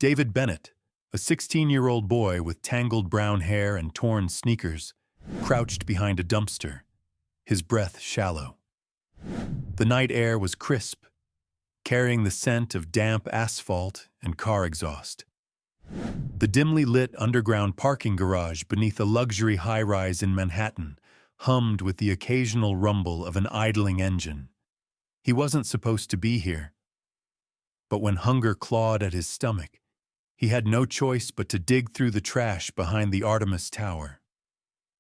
David Bennett, a 16-year-old boy with tangled brown hair and torn sneakers, crouched behind a dumpster, his breath shallow. The night air was crisp, carrying the scent of damp asphalt and car exhaust. The dimly lit underground parking garage beneath a luxury high-rise in Manhattan hummed with the occasional rumble of an idling engine. He wasn't supposed to be here. But when hunger clawed at his stomach, he had no choice but to dig through the trash behind the Artemis Tower,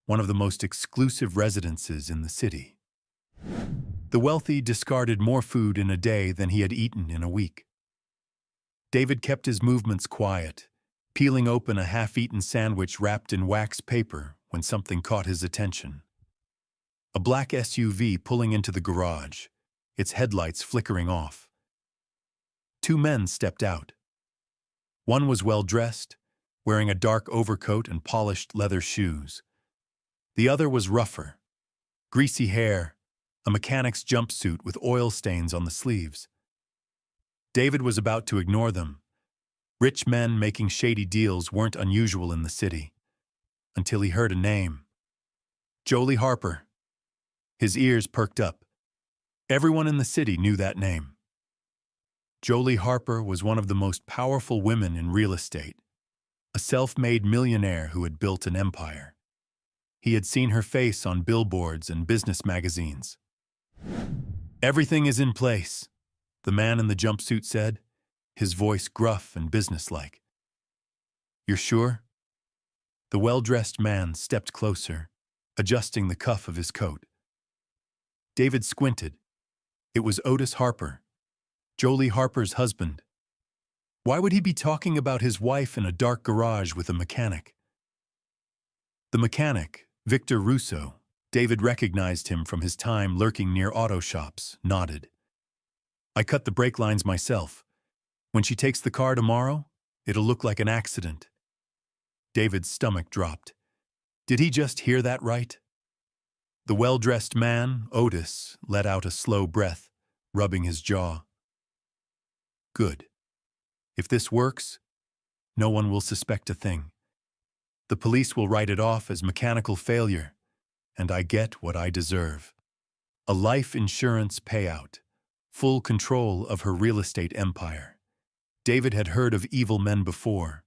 one of the most exclusive residences in the city. The wealthy discarded more food in a day than he had eaten in a week. David kept his movements quiet, peeling open a half-eaten sandwich wrapped in wax paper when something caught his attention. A black SUV pulling into the garage, its headlights flickering off. Two men stepped out. One was well-dressed, wearing a dark overcoat and polished leather shoes. The other was rougher, greasy hair, a mechanic's jumpsuit with oil stains on the sleeves. David was about to ignore them. Rich men making shady deals weren't unusual in the city, until he heard a name. Jolie Harper. His ears perked up. Everyone in the city knew that name. Jolie Harper was one of the most powerful women in real estate, a self-made millionaire who had built an empire. He had seen her face on billboards and business magazines. "Everything is in place," the man in the jumpsuit said, his voice gruff and businesslike. "You're sure?" The well-dressed man stepped closer, adjusting the cuff of his coat. David squinted. It was Otis Harper, Jolie Harper's husband. Why would he be talking about his wife in a dark garage with a mechanic? The mechanic, Victor Russo, David recognized him from his time lurking near auto shops, nodded. "I cut the brake lines myself. When she takes the car tomorrow, it'll look like an accident." David's stomach dropped. Did he just hear that right? The well-dressed man, Otis, let out a slow breath, rubbing his jaw. "Good. If this works, no one will suspect a thing. The police will write it off as mechanical failure, and I get what I deserve. A life insurance payout, full control of her real estate empire." David had heard of evil men before,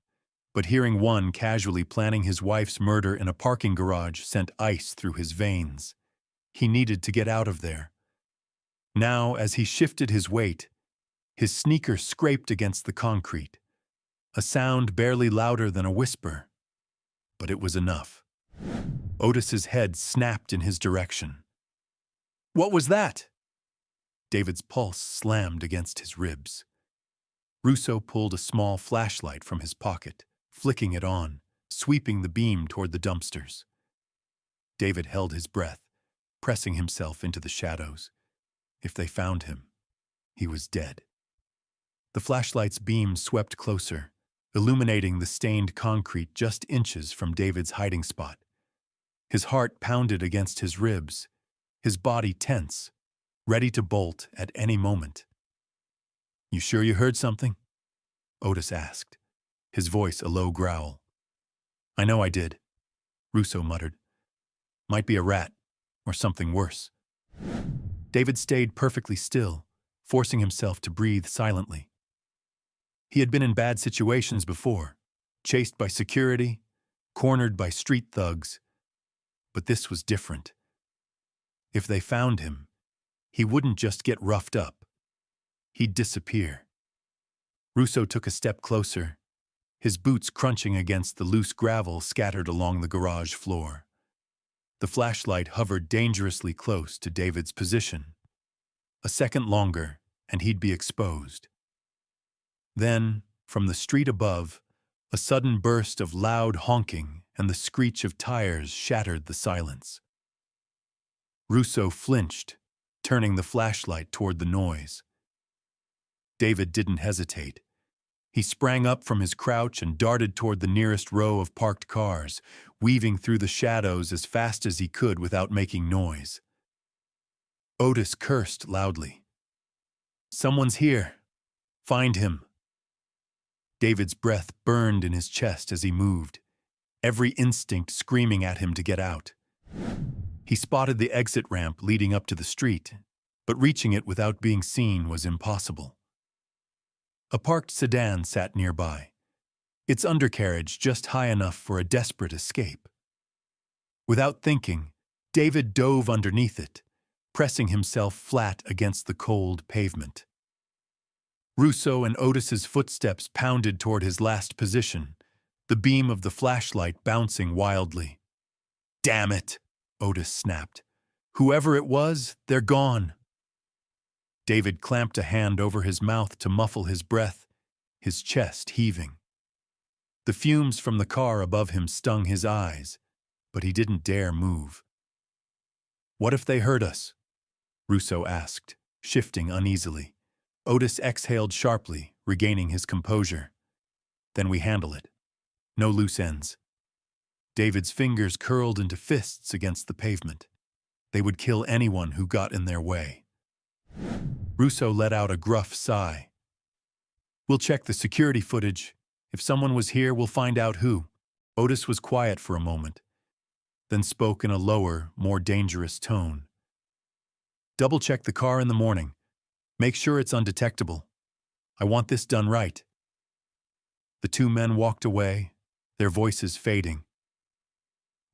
but hearing one casually planning his wife's murder in a parking garage sent ice through his veins. He needed to get out of there. Now, as he shifted his weight, his sneaker scraped against the concrete, a sound barely louder than a whisper. But it was enough. Otis's head snapped in his direction. "What was that?" David's pulse slammed against his ribs. Russo pulled a small flashlight from his pocket, flicking it on, sweeping the beam toward the dumpsters. David held his breath, pressing himself into the shadows. If they found him, he was dead. The flashlight's beam swept closer, illuminating the stained concrete just inches from David's hiding spot. His heart pounded against his ribs, his body tense, ready to bolt at any moment. "You sure you heard something?" Otis asked, his voice a low growl. "I know I did," Russo muttered. "Might be a rat, or something worse." David stayed perfectly still, forcing himself to breathe silently. He had been in bad situations before, chased by security, cornered by street thugs, but this was different. If they found him, he wouldn't just get roughed up. He'd disappear. Russo took a step closer, his boots crunching against the loose gravel scattered along the garage floor. The flashlight hovered dangerously close to David's position. A second longer, and he'd be exposed. Then, from the street above, a sudden burst of loud honking and the screech of tires shattered the silence. Russo flinched, turning the flashlight toward the noise. David didn't hesitate. He sprang up from his crouch and darted toward the nearest row of parked cars, weaving through the shadows as fast as he could without making noise. Otis cursed loudly. "Someone's here. Find him." David's breath burned in his chest as he moved, every instinct screaming at him to get out. He spotted the exit ramp leading up to the street, but reaching it without being seen was impossible. A parked sedan sat nearby, its undercarriage just high enough for a desperate escape. Without thinking, David dove underneath it, pressing himself flat against the cold pavement. Russo and Otis's footsteps pounded toward his last position, the beam of the flashlight bouncing wildly. "Damn it," Otis snapped. "Whoever it was, they're gone." David clamped a hand over his mouth to muffle his breath, his chest heaving. The fumes from the car above him stung his eyes, but he didn't dare move. "What if they heard us?" Russo asked, shifting uneasily. Otis exhaled sharply, regaining his composure. "Then we handle it. No loose ends." David's fingers curled into fists against the pavement. They would kill anyone who got in their way. Russo let out a gruff sigh. "We'll check the security footage. If someone was here, we'll find out who." Otis was quiet for a moment, then spoke in a lower, more dangerous tone. "Double-check the car in the morning. Make sure it's undetectable. I want this done right." The two men walked away, their voices fading.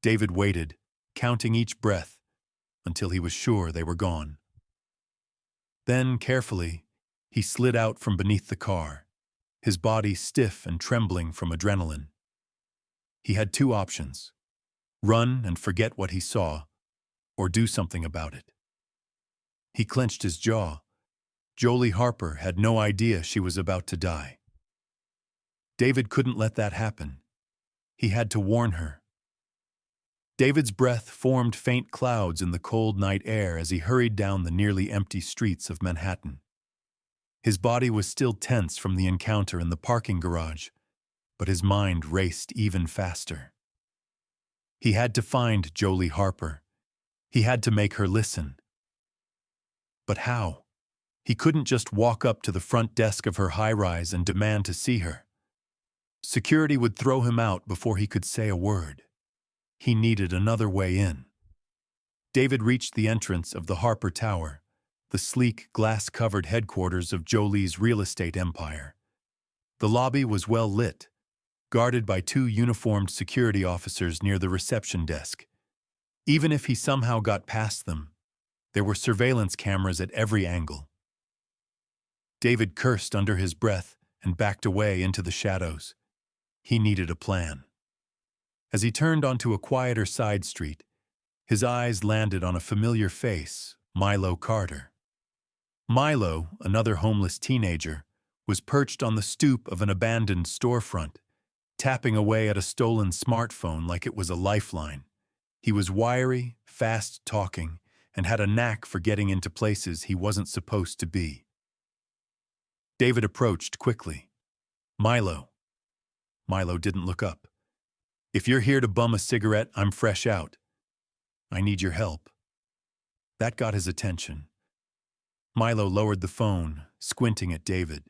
David waited, counting each breath, until he was sure they were gone. Then, carefully, he slid out from beneath the car, his body stiff and trembling from adrenaline. He had two options: run and forget what he saw, or do something about it. He clenched his jaw. Jolie Harper had no idea she was about to die. David couldn't let that happen. He had to warn her. David's breath formed faint clouds in the cold night air as he hurried down the nearly empty streets of Manhattan. His body was still tense from the encounter in the parking garage, but his mind raced even faster. He had to find Jolie Harper. He had to make her listen. But how? He couldn't just walk up to the front desk of her high-rise and demand to see her. Security would throw him out before he could say a word. He needed another way in. David reached the entrance of the Harper Tower, the sleek, glass-covered headquarters of Jolie's real estate empire. The lobby was well lit, guarded by two uniformed security officers near the reception desk. Even if he somehow got past them, there were surveillance cameras at every angle. David cursed under his breath and backed away into the shadows. He needed a plan. As he turned onto a quieter side street, his eyes landed on a familiar face, Milo Carter. Milo, another homeless teenager, was perched on the stoop of an abandoned storefront, tapping away at a stolen smartphone like it was a lifeline. He was wiry, fast-talking, and had a knack for getting into places he wasn't supposed to be. David approached quickly. "Milo." Milo didn't look up. "If you're here to bum a cigarette, I'm fresh out. I need your help." That got his attention. Milo lowered the phone, squinting at David.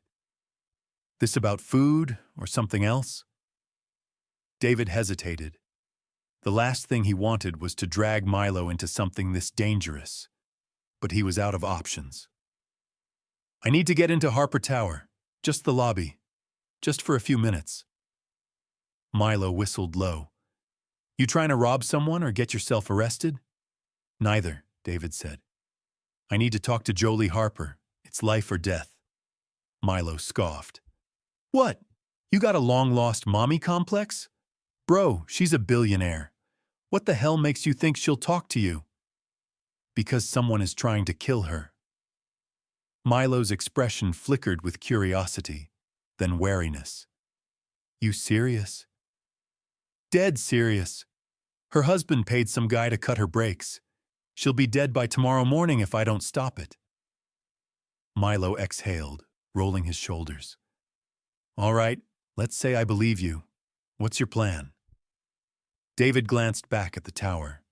"This about food or something else?" David hesitated. The last thing he wanted was to drag Milo into something this dangerous, but he was out of options. "I need to get into Harper Tower, just the lobby, just for a few minutes." Milo whistled low. "You trying to rob someone or get yourself arrested?" "Neither," David said. "I need to talk to Jolie Harper. It's life or death." Milo scoffed. "What? You got a long-lost mommy complex? Bro, she's a billionaire. What the hell makes you think she'll talk to you?" "Because someone is trying to kill her." Milo's expression flickered with curiosity, then wariness. "You serious?" "Dead serious. Her husband paid some guy to cut her brakes. She'll be dead by tomorrow morning if I don't stop it." Milo exhaled, rolling his shoulders. "All right, let's say I believe you. What's your plan?" David glanced back at the tower.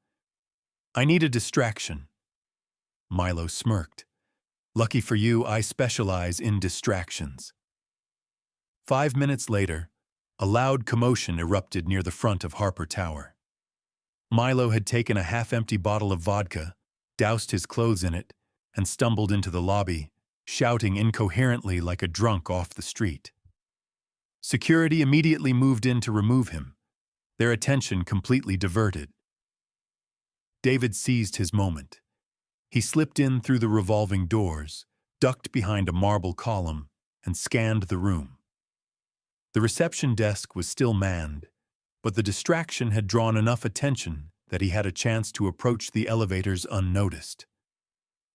"I need a distraction." Milo smirked. "Lucky for you, I specialize in distractions." 5 minutes later, a loud commotion erupted near the front of Harper Tower. Milo had taken a half-empty bottle of vodka, doused his clothes in it, and stumbled into the lobby, shouting incoherently like a drunk off the street. Security immediately moved in to remove him, their attention completely diverted. David seized his moment. He slipped in through the revolving doors, ducked behind a marble column, and scanned the room. The reception desk was still manned, but the distraction had drawn enough attention that he had a chance to approach the elevators unnoticed.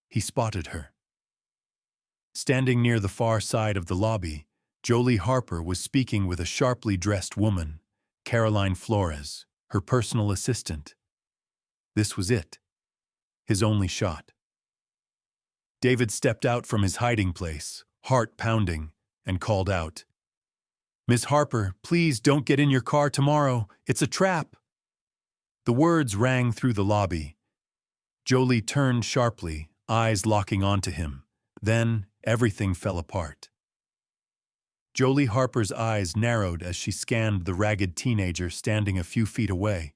He spotted her. Standing near the far side of the lobby, Jolie Harper was speaking with a sharply dressed woman, Caroline Flores, her personal assistant. This was it. His only shot. David stepped out from his hiding place, heart pounding, and called out, "Miss Harper, please don't get in your car tomorrow. It's a trap." The words rang through the lobby. Jolie turned sharply, eyes locking onto him. Then everything fell apart. Jolie Harper's eyes narrowed as she scanned the ragged teenager standing a few feet away,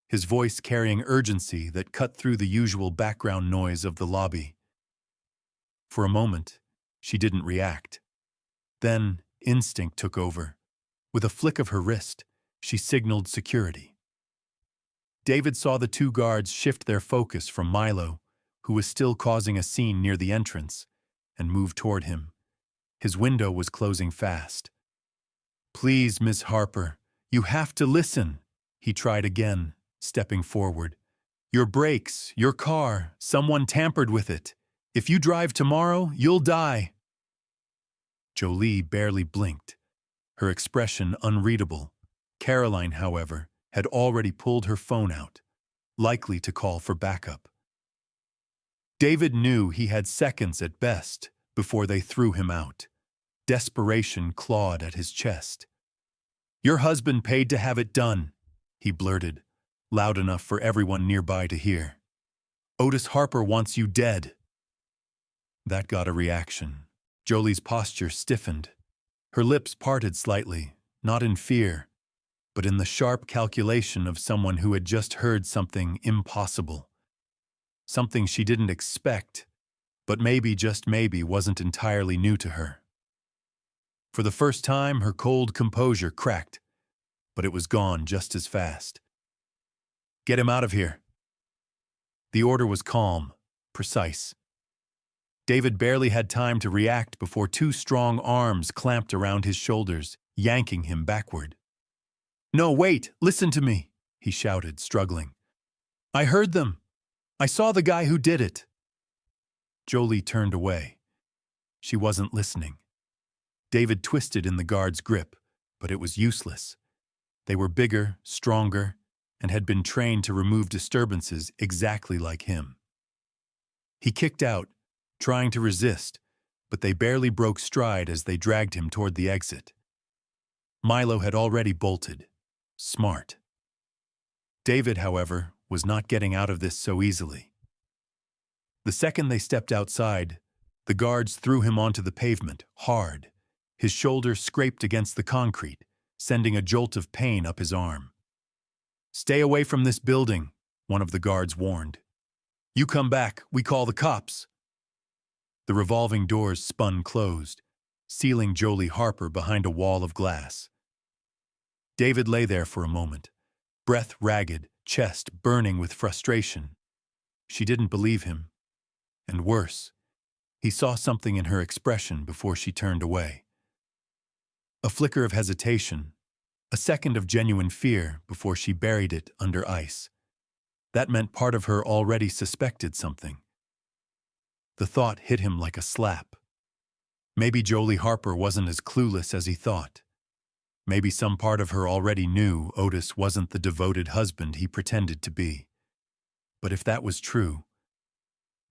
his voice carrying urgency that cut through the usual background noise of the lobby. For a moment, she didn't react. Then, instinct took over. With a flick of her wrist, she signaled security. David saw the two guards shift their focus from Milo, who was still causing a scene near the entrance, and move toward him. His window was closing fast. "Please, Miss Harper, you have to listen," he tried again, stepping forward. "Your brakes, your car, someone tampered with it. If you drive tomorrow, you'll die." Jolie barely blinked, her expression unreadable. Caroline, however, had already pulled her phone out, likely to call for backup. David knew he had seconds at best before they threw him out. Desperation clawed at his chest. "Your husband paid to have it done," he blurted, loud enough for everyone nearby to hear. "Otis Harper wants you dead." That got a reaction. Jolie's posture stiffened. Her lips parted slightly, not in fear, but in the sharp calculation of someone who had just heard something impossible. Something she didn't expect, but maybe, just maybe, wasn't entirely new to her. For the first time, her cold composure cracked, but it was gone just as fast. "Get him out of here." The order was calm, precise. David barely had time to react before two strong arms clamped around his shoulders, yanking him backward. "No, wait, listen to me," he shouted, struggling. "I heard them. I saw the guy who did it." Jolie turned away. She wasn't listening. David twisted in the guard's grip, but it was useless. They were bigger, stronger, and had been trained to remove disturbances exactly like him. He kicked out, trying to resist, but they barely broke stride as they dragged him toward the exit. Milo had already bolted. Smart. David, however, was not getting out of this so easily. The second they stepped outside, the guards threw him onto the pavement, hard. His shoulder scraped against the concrete, sending a jolt of pain up his arm. "Stay away from this building," one of the guards warned. "You come back, we call the cops." The revolving doors spun closed, sealing Jolie Harper behind a wall of glass. David lay there for a moment, breath ragged, chest burning with frustration. She didn't believe him. And worse, he saw something in her expression before she turned away. A flicker of hesitation, a second of genuine fear before she buried it under ice. That meant part of her already suspected something. The thought hit him like a slap. Maybe Jolie Harper wasn't as clueless as he thought. Maybe some part of her already knew Otis wasn't the devoted husband he pretended to be. But if that was true,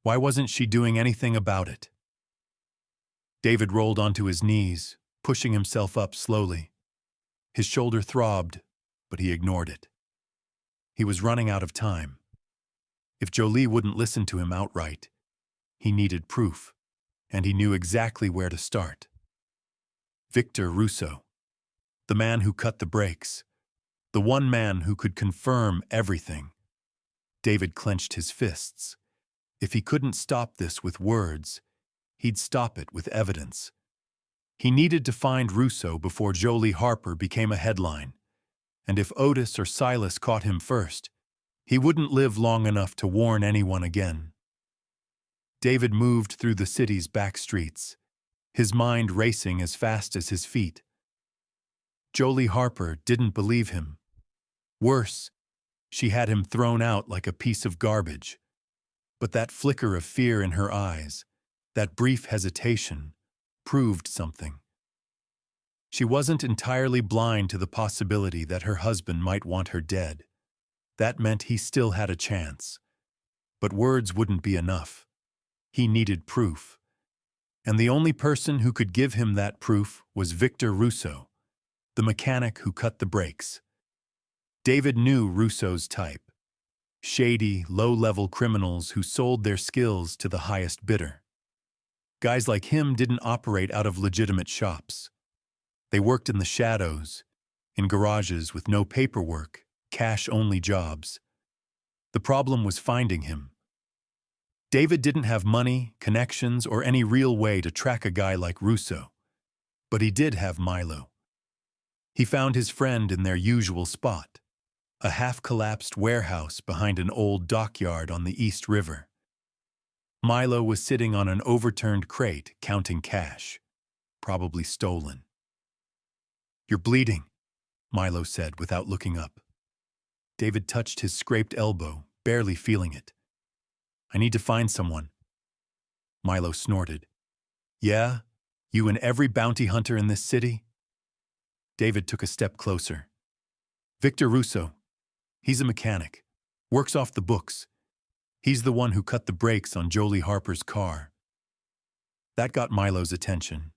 why wasn't she doing anything about it? David rolled onto his knees, pushing himself up slowly. His shoulder throbbed, but he ignored it. He was running out of time. If Jolie wouldn't listen to him outright, he needed proof, and he knew exactly where to start. Victor Russo, the man who cut the brakes, the one man who could confirm everything. David clenched his fists. If he couldn't stop this with words, he'd stop it with evidence. He needed to find Russo before Jolie Harper became a headline, and if Otis or Silas caught him first, he wouldn't live long enough to warn anyone again. David moved through the city's back streets, his mind racing as fast as his feet. Jolie Harper didn't believe him. Worse, she had him thrown out like a piece of garbage. But that flicker of fear in her eyes, that brief hesitation, proved something. She wasn't entirely blind to the possibility that her husband might want her dead. That meant he still had a chance. But words wouldn't be enough. He needed proof. And the only person who could give him that proof was Victor Russo, the mechanic who cut the brakes. David knew Russo's type: shady, low-level criminals who sold their skills to the highest bidder. Guys like him didn't operate out of legitimate shops. They worked in the shadows, in garages with no paperwork, cash-only jobs. The problem was finding him. David didn't have money, connections, or any real way to track a guy like Russo. But he did have Milo. He found his friend in their usual spot, a half-collapsed warehouse behind an old dockyard on the East River. Milo was sitting on an overturned crate counting cash, probably stolen. "You're bleeding," Milo said without looking up. David touched his scraped elbow, barely feeling it. "I need to find someone." Milo snorted. "Yeah? You and every bounty hunter in this city?" David took a step closer. "Victor Russo. He's a mechanic. Works off the books. He's the one who cut the brakes on Jolie Harper's car." That got Milo's attention.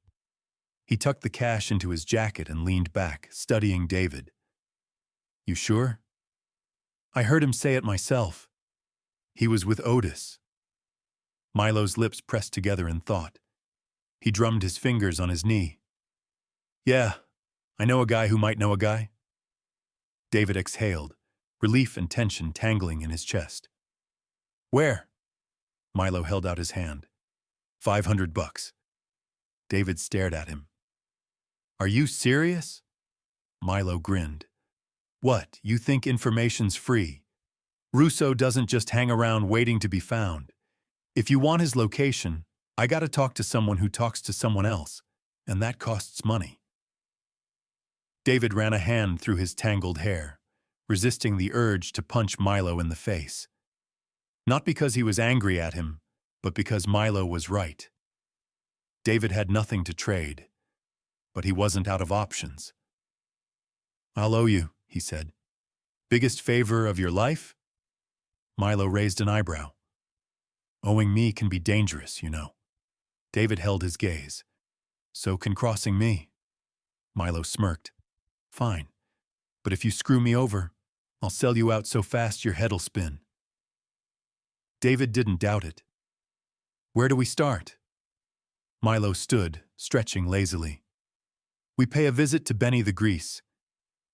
He tucked the cash into his jacket and leaned back, studying David. "You sure?" "I heard him say it myself. He was with Otis." Milo's lips pressed together in thought. He drummed his fingers on his knee. "Yeah, I know a guy who might know a guy." David exhaled, relief and tension tangling in his chest. "Where?" Milo held out his hand. $500. David stared at him. "Are you serious?" Milo grinned. "What, you think information's free? Russo doesn't just hang around waiting to be found. If you want his location, I gotta talk to someone who talks to someone else, and that costs money." David ran a hand through his tangled hair, resisting the urge to punch Milo in the face. Not because he was angry at him, but because Milo was right. David had nothing to trade, but he wasn't out of options. "I'll owe you," he said. "Biggest favor of your life?" Milo raised an eyebrow. "Owing me can be dangerous, you know." David held his gaze. "So can crossing me." Milo smirked. "Fine, but if you screw me over, I'll sell you out so fast your head'll spin." David didn't doubt it. "Where do we start?" Milo stood, stretching lazily. "We pay a visit to Benny the Grease.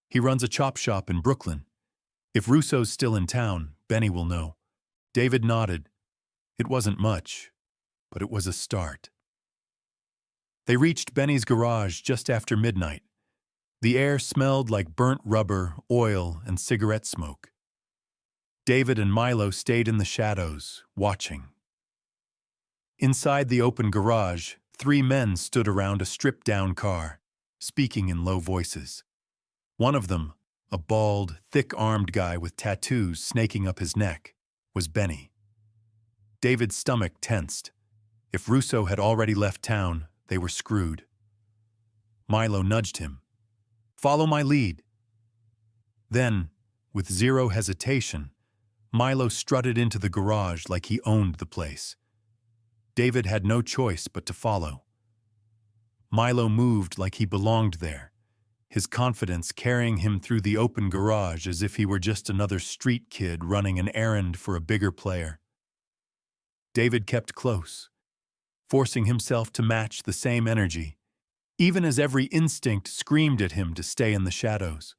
He runs a chop shop in Brooklyn. If Russo's still in town, Benny will know." David nodded. It wasn't much, but it was a start. They reached Benny's garage just after midnight. The air smelled like burnt rubber, oil, and cigarette smoke. David and Milo stayed in the shadows, watching. Inside the open garage, 3 men stood around a stripped-down car, speaking in low voices. One of them, a bald, thick-armed guy with tattoos snaking up his neck, was Benny. David's stomach tensed. If Russo had already left town, they were screwed. Milo nudged him. "Follow my lead." Then, with zero hesitation, Milo strutted into the garage like he owned the place. David had no choice but to follow. Milo moved like he belonged there, his confidence carrying him through the open garage as if he were just another street kid running an errand for a bigger player. David kept close, forcing himself to match the same energy, even as every instinct screamed at him to stay in the shadows.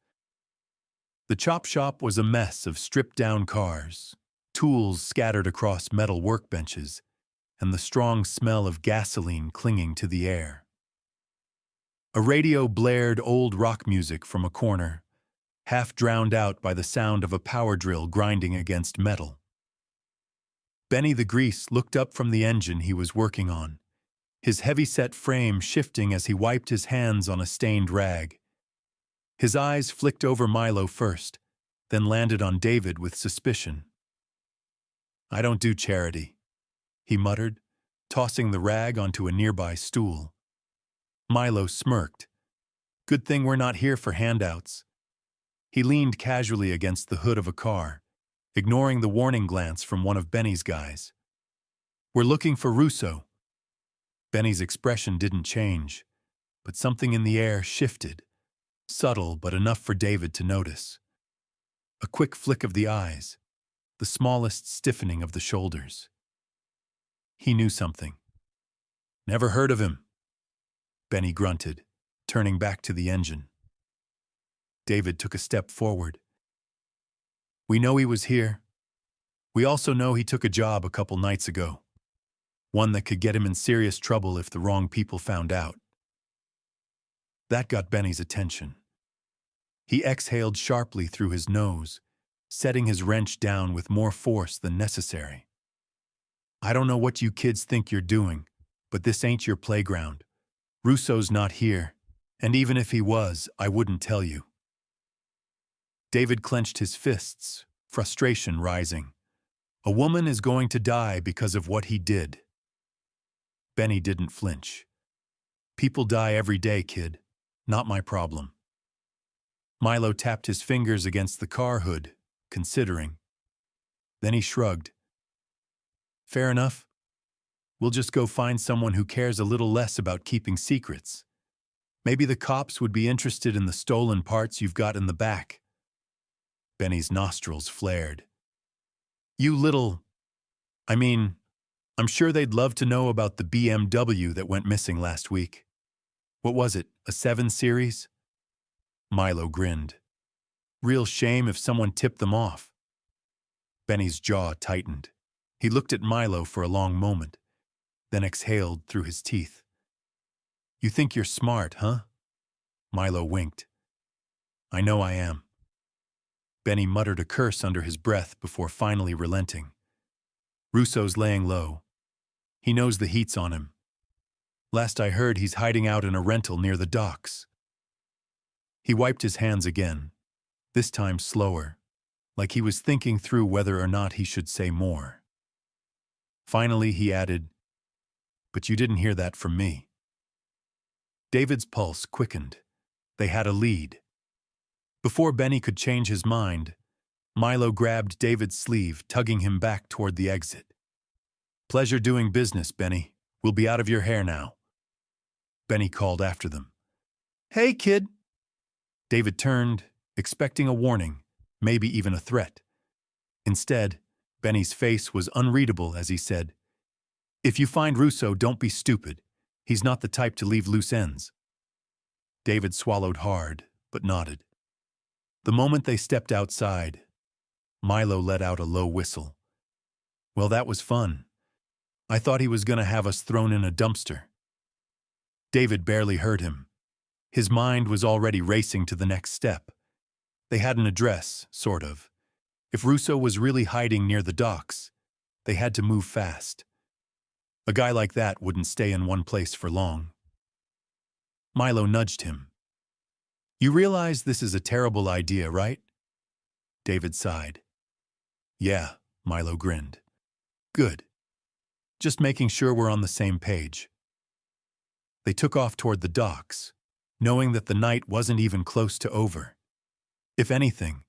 The chop shop was a mess of stripped-down cars, tools scattered across metal workbenches, and the strong smell of gasoline clinging to the air. A radio blared old rock music from a corner, half drowned out by the sound of a power drill grinding against metal. Benny the Grease looked up from the engine he was working on, his heavy-set frame shifting as he wiped his hands on a stained rag. His eyes flicked over Milo first, then landed on David with suspicion. "I don't do charity," he muttered, tossing the rag onto a nearby stool. Milo smirked. "Good thing we're not here for handouts." He leaned casually against the hood of a car, ignoring the warning glance from one of Benny's guys. "We're looking for Russo." Benny's expression didn't change, but something in the air shifted, subtle but enough for David to notice. A quick flick of the eyes, the smallest stiffening of the shoulders. He knew something. "Never heard of him," Benny grunted, turning back to the engine. David took a step forward. "We know he was here. We also know he took a job a couple nights ago. One that could get him in serious trouble if the wrong people found out." That got Benny's attention. He exhaled sharply through his nose, setting his wrench down with more force than necessary. "I don't know what you kids think you're doing, but this ain't your playground. Russo's not here, and even if he was, I wouldn't tell you." David clenched his fists, frustration rising. A woman is going to die because of what he did. Benny didn't flinch. "People die every day, kid. Not my problem." Milo tapped his fingers against the car hood, considering. Then he shrugged. "Fair enough. We'll just go find someone who cares a little less about keeping secrets. Maybe the cops would be interested in the stolen parts you've got in the back." Benny's nostrils flared. "You little... I'm sure they'd love to know about the BMW that went missing last week. What was it, a 7 Series? Milo grinned. "Real shame if someone tipped them off." Benny's jaw tightened. He looked at Milo for a long moment, then exhaled through his teeth. "You think you're smart, huh?" Milo winked. "I know I am." Benny muttered a curse under his breath before finally relenting. "Russo's laying low. He knows the heat's on him. Last I heard, he's hiding out in a rental near the docks." He wiped his hands again, this time slower, like he was thinking through whether or not he should say more. Finally, he added, "But you didn't hear that from me." David's pulse quickened. They had a lead. Before Benny could change his mind, Milo grabbed David's sleeve, tugging him back toward the exit. "Pleasure doing business, Benny. We'll be out of your hair now." Benny called after them. "Hey, kid." David turned, expecting a warning, maybe even a threat. Instead, Benny's face was unreadable as he said, "If you find Russo, don't be stupid. He's not the type to leave loose ends." David swallowed hard, but nodded. The moment they stepped outside, Milo let out a low whistle. "Well, that was fun. I thought he was going to have us thrown in a dumpster." David barely heard him. His mind was already racing to the next step. They had an address, sort of. If Russo was really hiding near the docks, they had to move fast. A guy like that wouldn't stay in one place for long. Milo nudged him. "You realize this is a terrible idea, right?" David sighed. "Yeah," Milo grinned. "Good. Just making sure we're on the same page." They took off toward the docks, knowing that the night wasn't even close to over. If anything,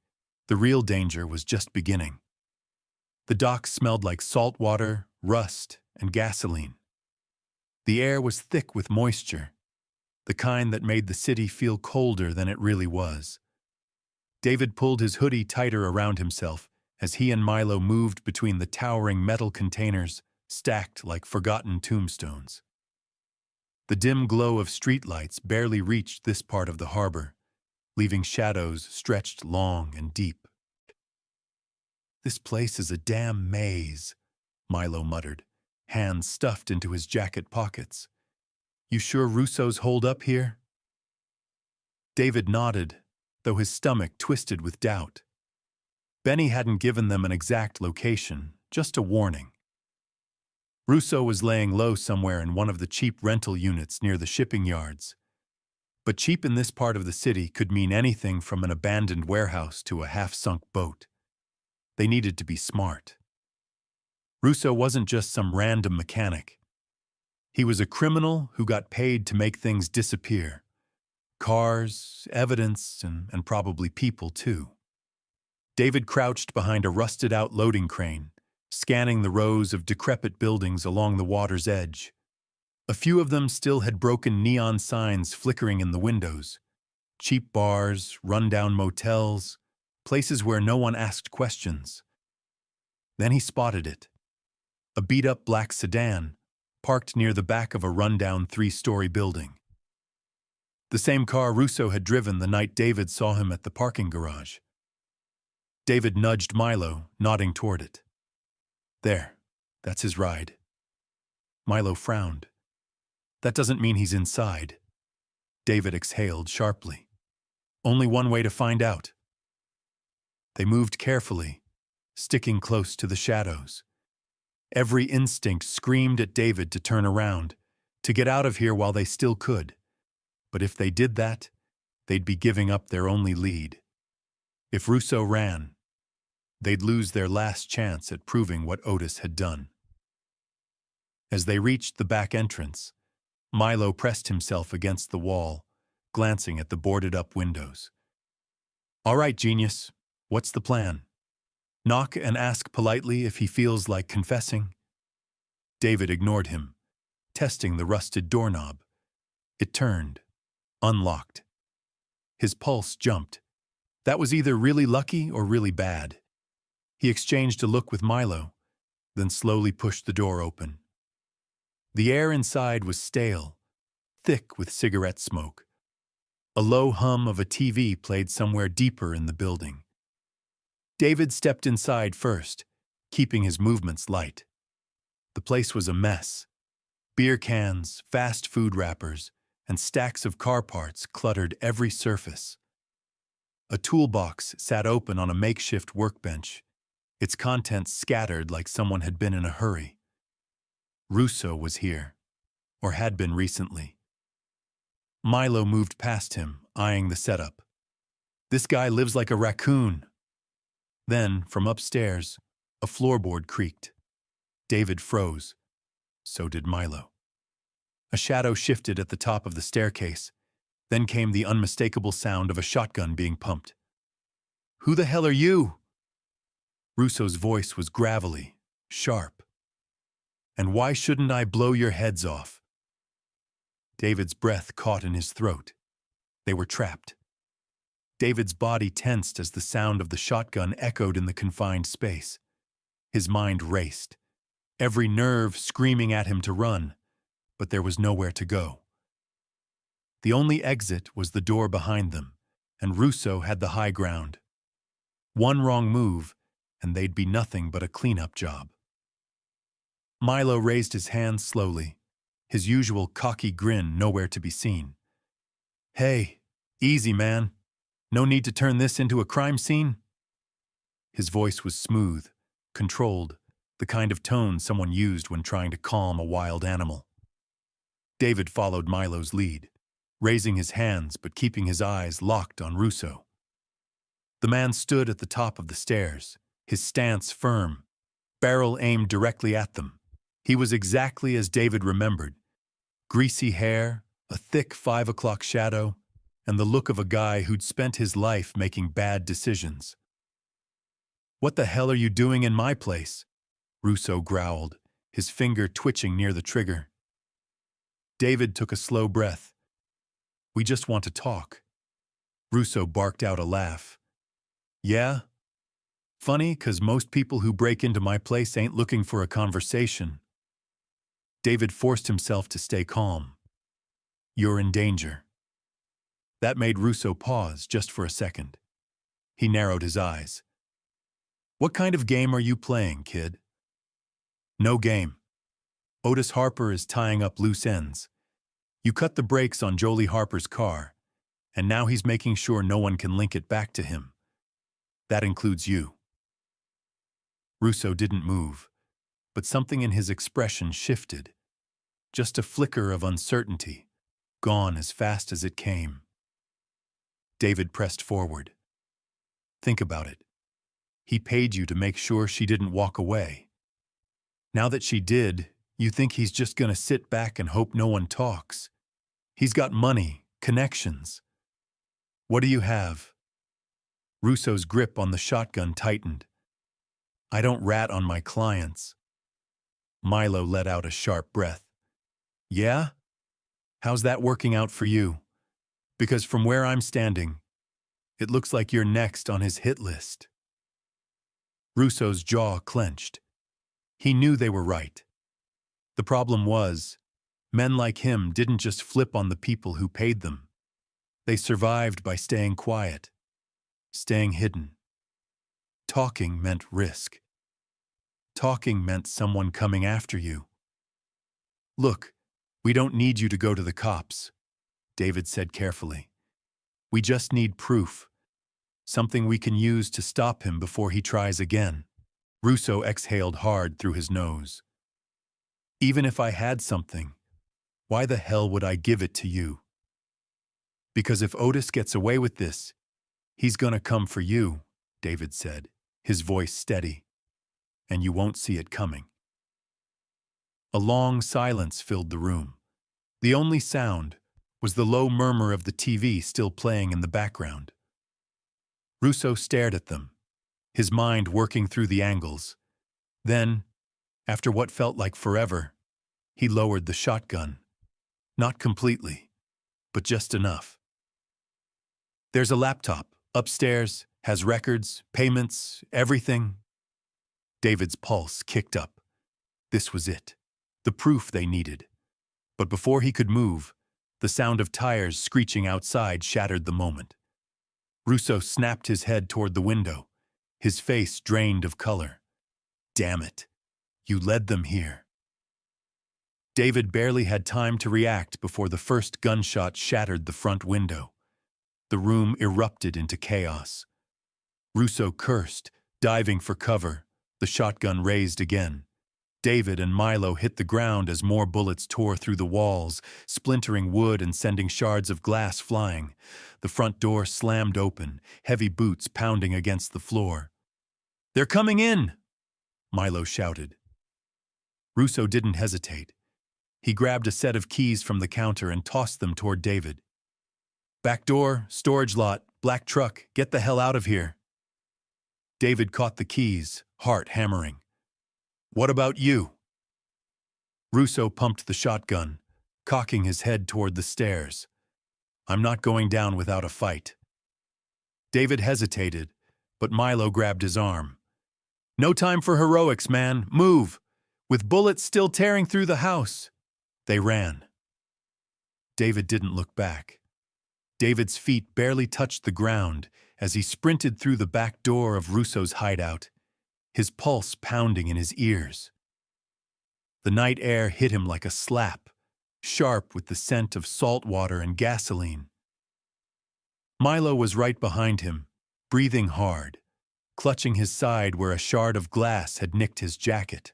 the real danger was just beginning. The docks smelled like salt water, rust, and gasoline. The air was thick with moisture, the kind that made the city feel colder than it really was. David pulled his hoodie tighter around himself as he and Milo moved between the towering metal containers stacked like forgotten tombstones. The dim glow of streetlights barely reached this part of the harbor, leaving shadows stretched long and deep. "This place is a damn maze," Milo muttered, hands stuffed into his jacket pockets. "You sure Russo's holed up here?" David nodded, though his stomach twisted with doubt. Benny hadn't given them an exact location, just a warning. Russo was laying low somewhere in one of the cheap rental units near the shipping yards. But cheap in this part of the city could mean anything from an abandoned warehouse to a half-sunk boat. They needed to be smart. Russo wasn't just some random mechanic. He was a criminal who got paid to make things disappear. Cars, evidence, and probably people, too. David crouched behind a rusted-out loading crane, scanning the rows of decrepit buildings along the water's edge. A few of them still had broken neon signs flickering in the windows. Cheap bars, run-down motels, places where no one asked questions. Then he spotted it. A beat-up black sedan, parked near the back of a run-down 3-story building. The same car Russo had driven the night David saw him at the parking garage. David nudged Milo, nodding toward it. "There, that's his ride." Milo frowned. "That doesn't mean he's inside." David exhaled sharply. "Only one way to find out." They moved carefully, sticking close to the shadows. Every instinct screamed at David to turn around, to get out of here while they still could. But if they did that, they'd be giving up their only lead. If Russo ran, they'd lose their last chance at proving what Otis had done. As they reached the back entrance, Milo pressed himself against the wall, glancing at the boarded-up windows. "All right, genius, what's the plan? Knock and ask politely if he feels like confessing?" David ignored him, testing the rusted doorknob. It turned, unlocked. His pulse jumped. That was either really lucky or really bad. He exchanged a look with Milo, then slowly pushed the door open. The air inside was stale, thick with cigarette smoke. A low hum of a TV played somewhere deeper in the building. David stepped inside first, keeping his movements light. The place was a mess. Beer cans, fast food wrappers, and stacks of car parts cluttered every surface. A toolbox sat open on a makeshift workbench, its contents scattered like someone had been in a hurry. Russo was here, or had been recently. Milo moved past him, eyeing the setup. "This guy lives like a raccoon." Then, from upstairs, a floorboard creaked. David froze. So did Milo. A shadow shifted at the top of the staircase. Then came the unmistakable sound of a shotgun being pumped. "Who the hell are you?" Russo's voice was gravelly, sharp. "And why shouldn't I blow your heads off?" David's breath caught in his throat. They were trapped. David's body tensed as the sound of the shotgun echoed in the confined space. His mind raced, every nerve screaming at him to run, but there was nowhere to go. The only exit was the door behind them, and Russo had the high ground. One wrong move, and they'd be nothing but a cleanup job. Milo raised his hands slowly, his usual cocky grin nowhere to be seen. "Hey, easy, man. No need to turn this into a crime scene." His voice was smooth, controlled, the kind of tone someone used when trying to calm a wild animal. David followed Milo's lead, raising his hands but keeping his eyes locked on Russo. The man stood at the top of the stairs, his stance firm, barrel aimed directly at them. He was exactly as David remembered. Greasy hair, a thick 5 o'clock shadow, and the look of a guy who'd spent his life making bad decisions. "What the hell are you doing in my place?" Russo growled, his finger twitching near the trigger. David took a slow breath. "We just want to talk." Russo barked out a laugh. "Yeah? Funny, 'cause most people who break into my place ain't looking for a conversation." David forced himself to stay calm. You're in danger. That made Russo pause just for a second. He narrowed his eyes. What kind of game are you playing, kid? No game. Otis Harper is tying up loose ends. You cut the brakes on Jolie Harper's car, and now he's making sure no one can link it back to him. That includes you. Russo didn't move, but something in his expression shifted. Just a flicker of uncertainty, gone as fast as it came. David pressed forward. Think about it. He paid you to make sure she didn't walk away. Now that she did, you think he's just gonna sit back and hope no one talks. He's got money, connections. What do you have? Russo's grip on the shotgun tightened. I don't rat on my clients. Milo let out a sharp breath. Yeah? How's that working out for you? Because from where I'm standing, it looks like you're next on his hit list. Russo's jaw clenched. He knew they were right. The problem was, men like him didn't just flip on the people who paid them. They survived by staying quiet, staying hidden. Talking meant risk. Talking meant someone coming after you. Look, we don't need you to go to the cops, David said carefully. We just need proof. Something we can use to stop him before he tries again. Russo exhaled hard through his nose. Even if I had something, why the hell would I give it to you? Because if Otis gets away with this, he's gonna come for you, David said, his voice steady. And you won't see it coming. A long silence filled the room. The only sound was the low murmur of the TV still playing in the background. Russo stared at them, his mind working through the angles. Then, after what felt like forever, he lowered the shotgun. Not completely, but just enough. There's a laptop, upstairs, has records, payments, everything. David's pulse kicked up. This was it, the proof they needed. But before he could move, the sound of tires screeching outside shattered the moment. Russo snapped his head toward the window, his face drained of color. Damn it, you led them here. David barely had time to react before the first gunshot shattered the front window. The room erupted into chaos. Russo cursed, diving for cover, the shotgun raised again. David and Milo hit the ground as more bullets tore through the walls, splintering wood and sending shards of glass flying. The front door slammed open, heavy boots pounding against the floor. "They're coming in!" Milo shouted. Russo didn't hesitate. He grabbed a set of keys from the counter and tossed them toward David. "Back door, storage lot, black truck, get the hell out of here." David caught the keys, heart hammering. "What about you?" Russo pumped the shotgun, cocking his head toward the stairs. "I'm not going down without a fight." David hesitated, but Milo grabbed his arm. "No time for heroics, man. Move!" With bullets still tearing through the house. They ran. David didn't look back. David's feet barely touched the ground as he sprinted through the back door of Russo's hideout, his pulse pounding in his ears. The night air hit him like a slap, sharp with the scent of salt water and gasoline. Milo was right behind him, breathing hard, clutching his side where a shard of glass had nicked his jacket.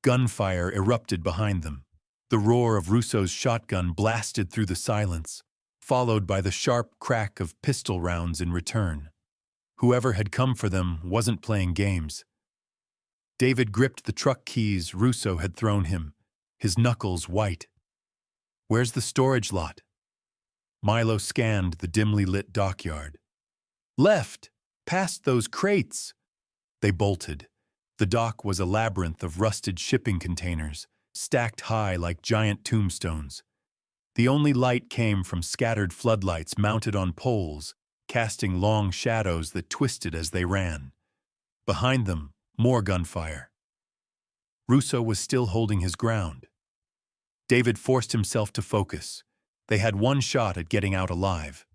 Gunfire erupted behind them. The roar of Russo's shotgun blasted through the silence, followed by the sharp crack of pistol rounds in return. Whoever had come for them wasn't playing games. David gripped the truck keys Russo had thrown him, his knuckles white. "Where's the storage lot?" Milo scanned the dimly lit dockyard. "Left, past those crates." They bolted. The dock was a labyrinth of rusted shipping containers, stacked high like giant tombstones. The only light came from scattered floodlights mounted on poles, casting long shadows that twisted as they ran. Behind them, more gunfire. Russo was still holding his ground. David forced himself to focus, They had one shot at getting out alive.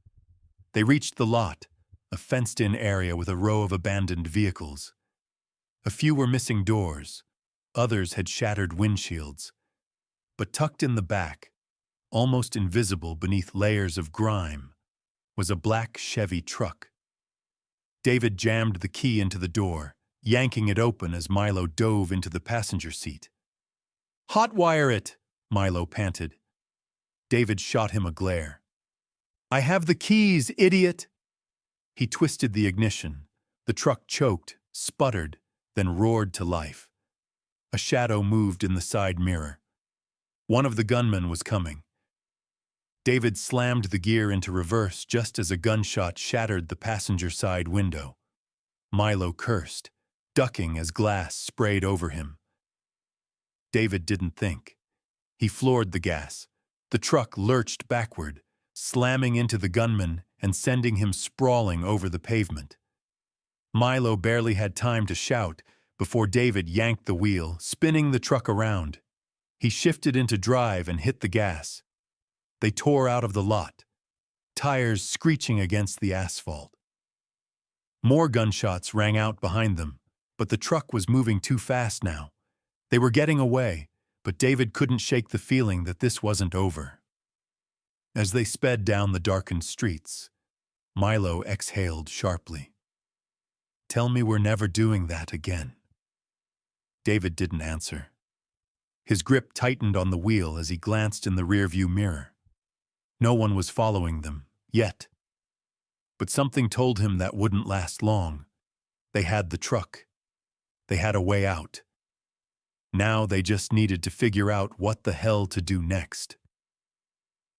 They reached the lot, a fenced-in area with a row of abandoned vehicles. A few were missing doors, others had shattered windshields. But tucked in the back, almost invisible beneath layers of grime, was a black Chevy truck. David jammed the key into the door, yanking it open as Milo dove into the passenger seat. "Hotwire it!" Milo panted. David shot him a glare. "I have the keys, idiot!" He twisted the ignition. The truck choked, sputtered, then roared to life. A shadow moved in the side mirror. One of the gunmen was coming. David slammed the gear into reverse just as a gunshot shattered the passenger side window. Milo cursed, ducking as glass sprayed over him. David didn't think. He floored the gas. The truck lurched backward, slamming into the gunman and sending him sprawling over the pavement. Milo barely had time to shout before David yanked the wheel, spinning the truck around. He shifted into drive and hit the gas. They tore out of the lot, tires screeching against the asphalt. More gunshots rang out behind them, but the truck was moving too fast now. They were getting away, but David couldn't shake the feeling that this wasn't over. As they sped down the darkened streets, Milo exhaled sharply. "Tell me we're never doing that again." David didn't answer. His grip tightened on the wheel as he glanced in the rearview mirror. No one was following them, yet. But something told him that wouldn't last long. They had the truck. They had a way out. Now they just needed to figure out what the hell to do next.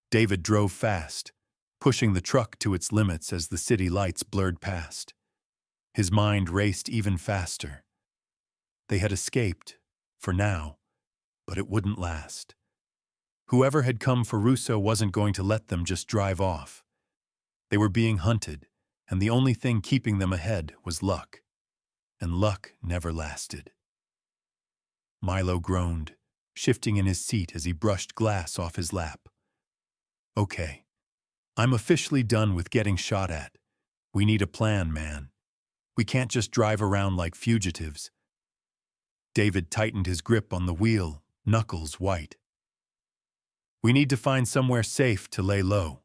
David drove fast, pushing the truck to its limits as the city lights blurred past. His mind raced even faster. They had escaped, for now, but it wouldn't last. Whoever had come for Russo wasn't going to let them just drive off. They were being hunted, and the only thing keeping them ahead was luck. And luck never lasted. Milo groaned, shifting in his seat as he brushed glass off his lap. "Okay, I'm officially done with getting shot at. We need a plan, man. We can't just drive around like fugitives." David tightened his grip on the wheel, knuckles white. "We need to find somewhere safe to lay low."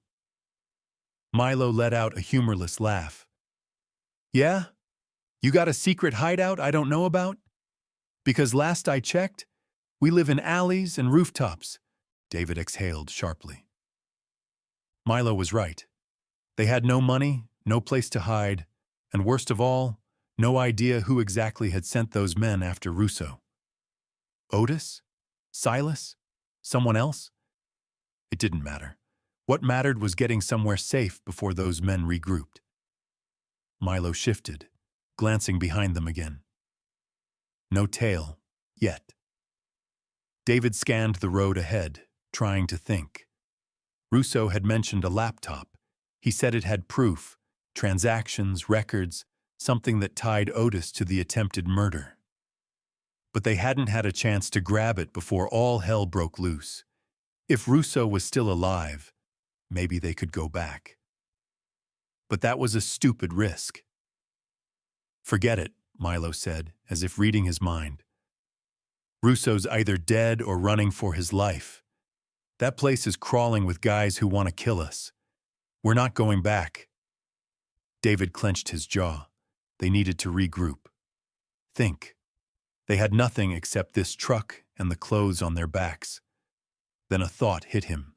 Milo let out a humorless laugh. "Yeah? You got a secret hideout I don't know about? Because last I checked, we live in alleys and rooftops." David exhaled sharply. Milo was right. They had no money, no place to hide, and worst of all, no idea who exactly had sent those men after Russo. Otis? Silas? Someone else? It didn't matter. What mattered was getting somewhere safe before those men regrouped. Milo shifted, glancing behind them again. No tail, yet. David scanned the road ahead, trying to think. Russo had mentioned a laptop. He said it had proof, transactions, records, something that tied Otis to the attempted murder. But they hadn't had a chance to grab it before all hell broke loose. If Russo was still alive, maybe they could go back. But that was a stupid risk. "Forget it," Milo said, as if reading his mind. "Russo's either dead or running for his life. That place is crawling with guys who want to kill us. We're not going back." David clenched his jaw. They needed to regroup. Think. They had nothing except this truck and the clothes on their backs. Then a thought hit him.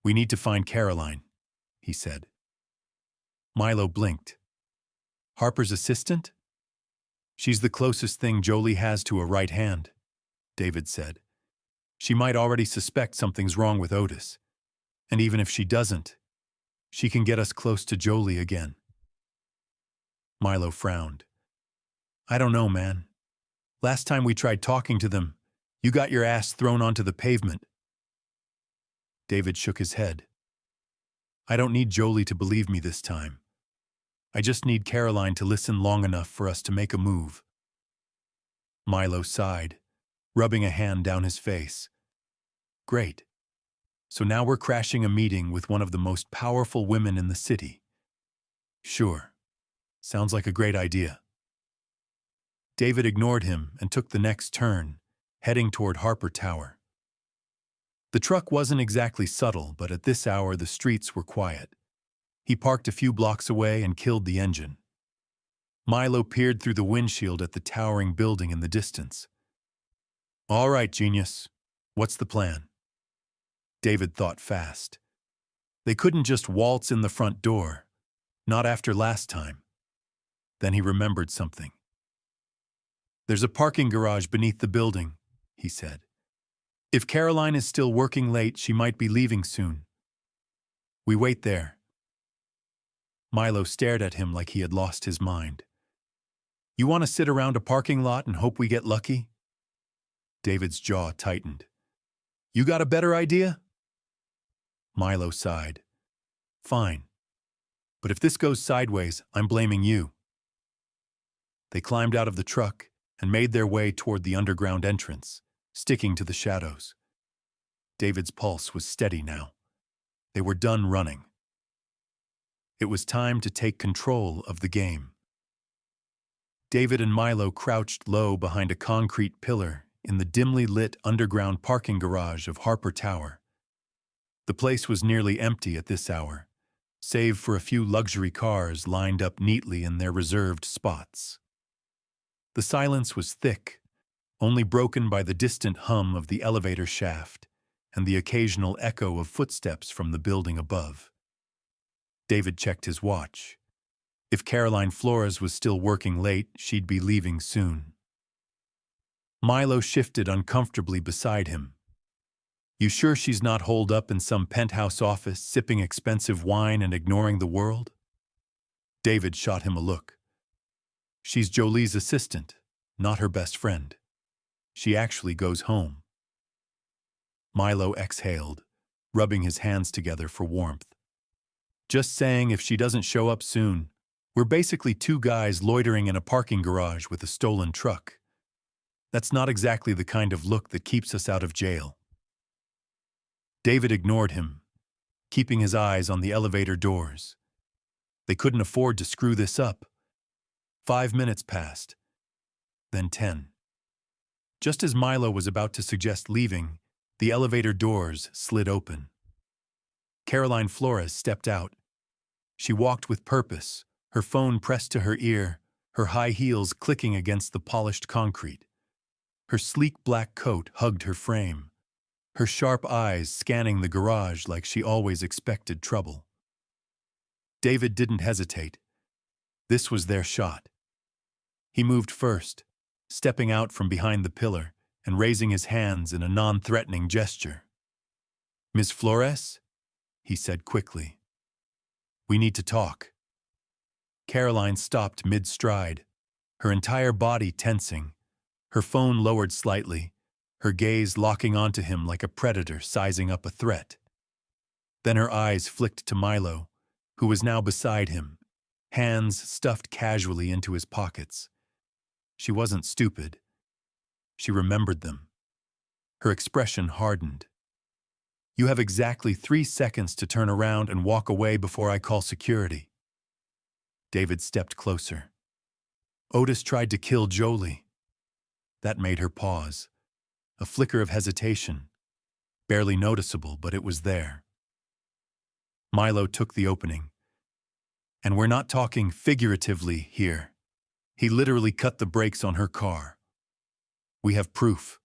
"We need to find Caroline," he said. Milo blinked. "Harper's assistant?" "She's the closest thing Jolie has to a right hand," David said. "She might already suspect something's wrong with Otis. And even if she doesn't, she can get us close to Jolie again." Milo frowned. "I don't know, man. Last time we tried talking to them, you got your ass thrown onto the pavement." David shook his head. "I don't need Jolie to believe me this time. I just need Caroline to listen long enough for us to make a move." Milo sighed, rubbing a hand down his face. "Great. So now we're crashing a meeting with one of the most powerful women in the city. Sure. Sounds like a great idea. David ignored him and took the next turn, heading toward Harper Tower. The truck wasn't exactly subtle, but at this hour the streets were quiet. He parked a few blocks away and killed the engine. Milo peered through the windshield at the towering building in the distance. All right, genius. What's the plan? David thought fast. They couldn't just waltz in the front door. Not after last time. Then he remembered something. There's a parking garage beneath the building, he said. If Caroline is still working late, she might be leaving soon. We wait there. Milo stared at him like he had lost his mind. You want to sit around a parking lot and hope we get lucky? David's jaw tightened. You got a better idea? Milo sighed. Fine. But if this goes sideways, I'm blaming you. They climbed out of the truck and made their way toward the underground entrance, sticking to the shadows. David's pulse was steady now. They were done running. It was time to take control of the game. David and Milo crouched low behind a concrete pillar in the dimly lit underground parking garage of Harper Tower. The place was nearly empty at this hour, save for a few luxury cars lined up neatly in their reserved spots. The silence was thick, only broken by the distant hum of the elevator shaft and the occasional echo of footsteps from the building above. David checked his watch. If Caroline Flores was still working late, she'd be leaving soon. Milo shifted uncomfortably beside him. You sure she's not holed up in some penthouse office, sipping expensive wine and ignoring the world? David shot him a look. She's Jolie's assistant, not her best friend. She actually goes home. Milo exhaled, rubbing his hands together for warmth. Just saying, if she doesn't show up soon, we're basically two guys loitering in a parking garage with a stolen truck. That's not exactly the kind of look that keeps us out of jail. David ignored him, keeping his eyes on the elevator doors. They couldn't afford to screw this up. 5 minutes passed, then 10. Just as Milo was about to suggest leaving, the elevator doors slid open. Caroline Flores stepped out. She walked with purpose, her phone pressed to her ear, her high heels clicking against the polished concrete. Her sleek black coat hugged her frame, her sharp eyes scanning the garage like she always expected trouble. David didn't hesitate. This was their shot. He moved first, stepping out from behind the pillar and raising his hands in a non-threatening gesture. Ms. Flores? He said quickly. We need to talk. Caroline stopped mid-stride, her entire body tensing, her phone lowered slightly, her gaze locking onto him like a predator sizing up a threat. Then her eyes flicked to Milo, who was now beside him, hands stuffed casually into his pockets. She wasn't stupid. She remembered them. Her expression hardened. You have exactly 3 seconds to turn around and walk away before I call security. David stepped closer. Otis tried to kill Jolie. That made her pause. A flicker of hesitation. Barely noticeable, but it was there. Milo took the opening. And we're not talking figuratively here. He literally cut the brakes on her car. We have proof.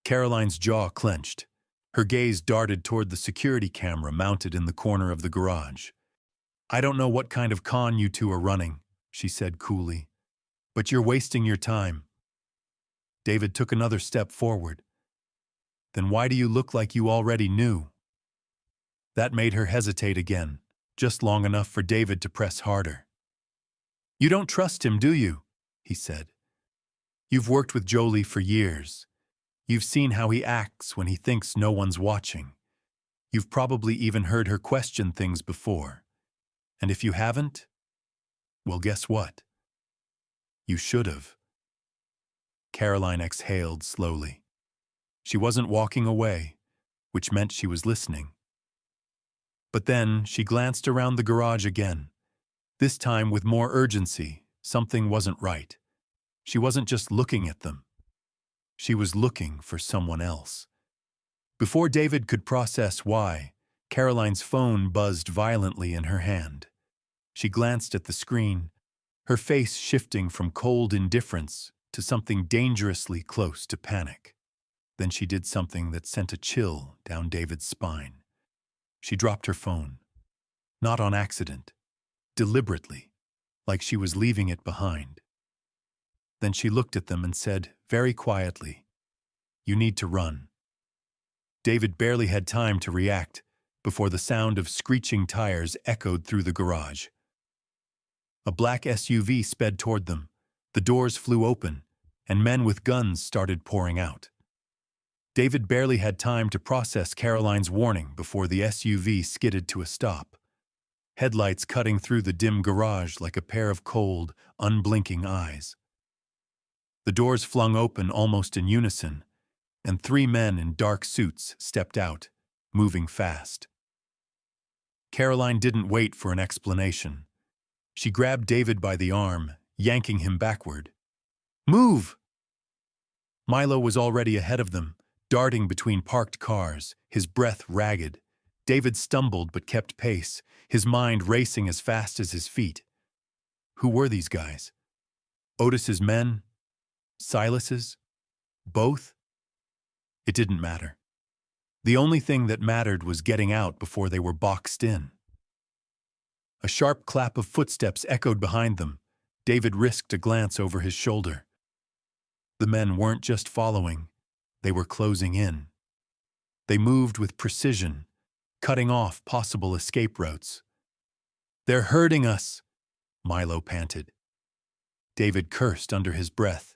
Caroline's jaw clenched. Her gaze darted toward the security camera mounted in the corner of the garage. I don't know what kind of con you two are running, she said coolly, but you're wasting your time. David took another step forward. Then why do you look like you already knew? That made her hesitate again, just long enough for David to press harder. You don't trust him, do you? He said. You've worked with Jolie for years. You've seen how he acts when he thinks no one's watching. You've probably even heard her question things before. And if you haven't, well, guess what? You should have. Caroline exhaled slowly. She wasn't walking away, which meant she was listening. But then she glanced around the garage again, this time with more urgency. Something wasn't right. She wasn't just looking at them. She was looking for someone else. Before David could process why, Caroline's phone buzzed violently in her hand. She glanced at the screen, her face shifting from cold indifference to something dangerously close to panic. Then she did something that sent a chill down David's spine. She dropped her phone. Not on accident. Deliberately, like she was leaving it behind. Then she looked at them and said, very quietly, "You need to run." David barely had time to react before the sound of screeching tires echoed through the garage. A black SUV sped toward them, the doors flew open, and men with guns started pouring out. David barely had time to process Caroline's warning before the SUV skidded to a stop, headlights cutting through the dim garage like a pair of cold, unblinking eyes. The doors flung open almost in unison, and 3 men in dark suits stepped out, moving fast. Caroline didn't wait for an explanation. She grabbed David by the arm, yanking him backward. "Move!" Milo was already ahead of them, darting between parked cars, his breath ragged. David stumbled but kept pace, his mind racing as fast as his feet. Who were these guys? Otis's men? Silas's? Both? It didn't matter. The only thing that mattered was getting out before they were boxed in. A sharp clap of footsteps echoed behind them. David risked a glance over his shoulder. The men weren't just following, they were closing in. They moved with precision, cutting off possible escape routes. "They're hurting us," Milo panted. David cursed under his breath.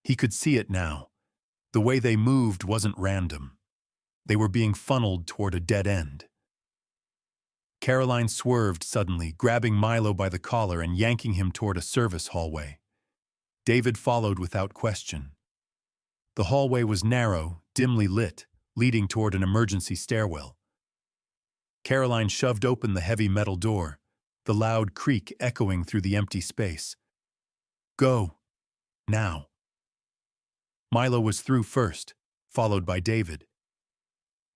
He could see it now. The way they moved wasn't random. They were being funneled toward a dead end. Caroline swerved suddenly, grabbing Milo by the collar and yanking him toward a service hallway. David followed without question. The hallway was narrow, dimly lit, leading toward an emergency stairwell. Caroline shoved open the heavy metal door, the loud creak echoing through the empty space. "Go. Now." Milo was through first, followed by David.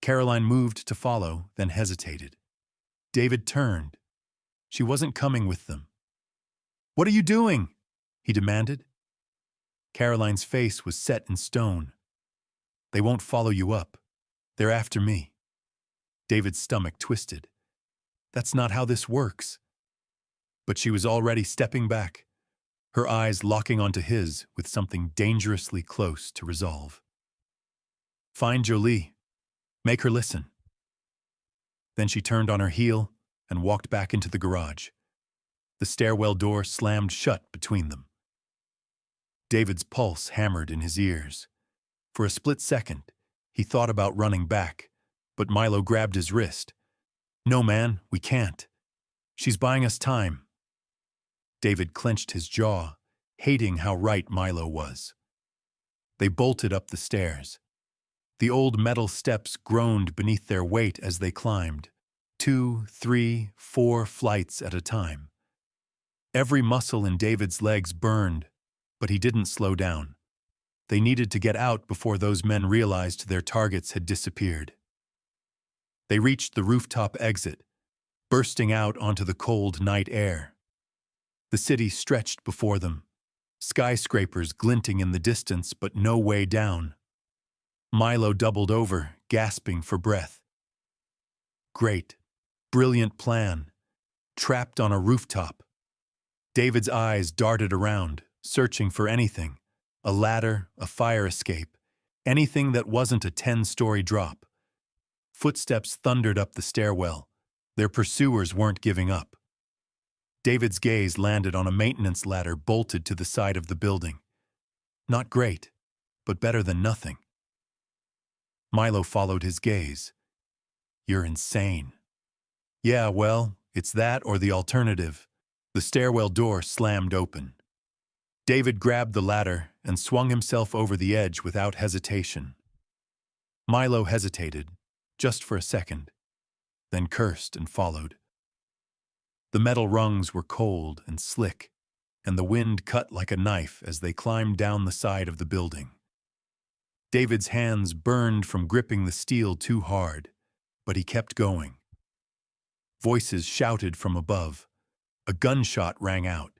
Caroline moved to follow, then hesitated. David turned. She wasn't coming with them. "What are you doing?" he demanded. Caroline's face was set in stone. "They won't follow you up. They're after me." David's stomach twisted. "That's not how this works." But she was already stepping back, her eyes locking onto his with something dangerously close to resolve. "Find Jolie. Make her listen." Then she turned on her heel and walked back into the garage. The stairwell door slammed shut between them. David's pulse hammered in his ears. For a split second, he thought about running back, but Milo grabbed his wrist. "No, man, we can't. She's buying us time." David clenched his jaw, hating how right Milo was. They bolted up the stairs. The old metal steps groaned beneath their weight as they climbed, 2, 3, 4 flights at a time. Every muscle in David's legs burned, but he didn't slow down. They needed to get out before those men realized their targets had disappeared. They reached the rooftop exit, bursting out onto the cold night air. The city stretched before them, skyscrapers glinting in the distance but no way down. Milo doubled over, gasping for breath. Great, brilliant plan. Trapped on a rooftop. David's eyes darted around, searching for anything. A ladder, a fire escape, anything that wasn't a 10-story drop. Footsteps thundered up the stairwell. Their pursuers weren't giving up. David's gaze landed on a maintenance ladder bolted to the side of the building. Not great, but better than nothing. Milo followed his gaze. "You're insane." "Yeah, well, it's that or the alternative." The stairwell door slammed open. David grabbed the ladder and swung himself over the edge without hesitation. Milo hesitated, just for a second, then cursed and followed. The metal rungs were cold and slick, and the wind cut like a knife as they climbed down the side of the building. David's hands burned from gripping the steel too hard, but he kept going. Voices shouted from above. A gunshot rang out.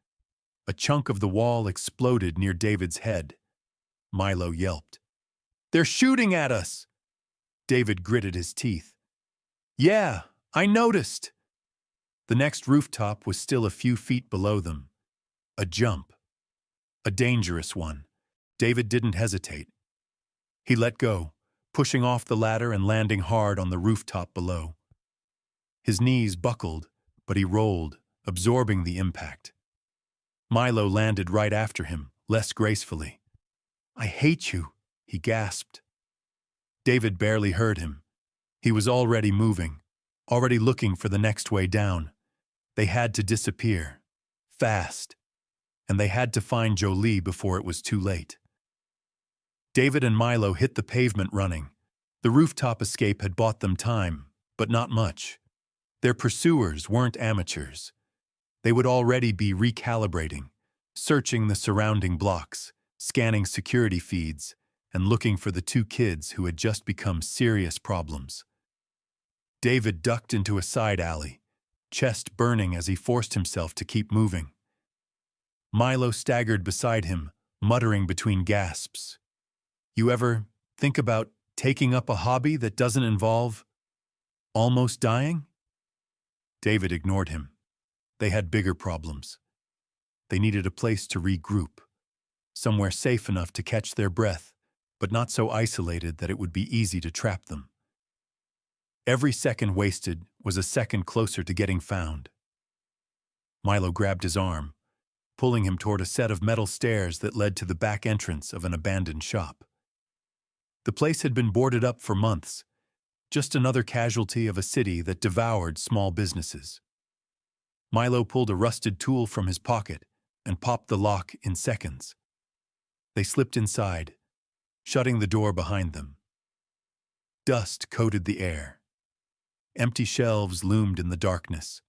A chunk of the wall exploded near David's head. Milo yelped. "They're shooting at us!" David gritted his teeth. "Yeah, I noticed." The next rooftop was still a few feet below them. A jump. A dangerous one. David didn't hesitate. He let go, pushing off the ladder and landing hard on the rooftop below. His knees buckled, but he rolled, absorbing the impact. Milo landed right after him, less gracefully. "I hate you," he gasped. David barely heard him. He was already moving, already looking for the next way down. They had to disappear. Fast. And they had to find Jolie before it was too late. David and Milo hit the pavement running. The rooftop escape had bought them time, but not much. Their pursuers weren't amateurs. They would already be recalibrating, searching the surrounding blocks, scanning security feeds, and looking for the two kids who had just become serious problems. David ducked into a side alley, chest burning as he forced himself to keep moving. Milo staggered beside him, muttering between gasps. "You ever think about taking up a hobby that doesn't involve almost dying?" David ignored him. They had bigger problems. They needed a place to regroup, somewhere safe enough to catch their breath, but not so isolated that it would be easy to trap them. Every second wasted was a second closer to getting found. Milo grabbed his arm, pulling him toward a set of metal stairs that led to the back entrance of an abandoned shop. The place had been boarded up for months, just another casualty of a city that devoured small businesses. Milo pulled a rusted tool from his pocket and popped the lock in seconds. They slipped inside, shutting the door behind them. Dust coated the air. Empty shelves loomed in the darkness.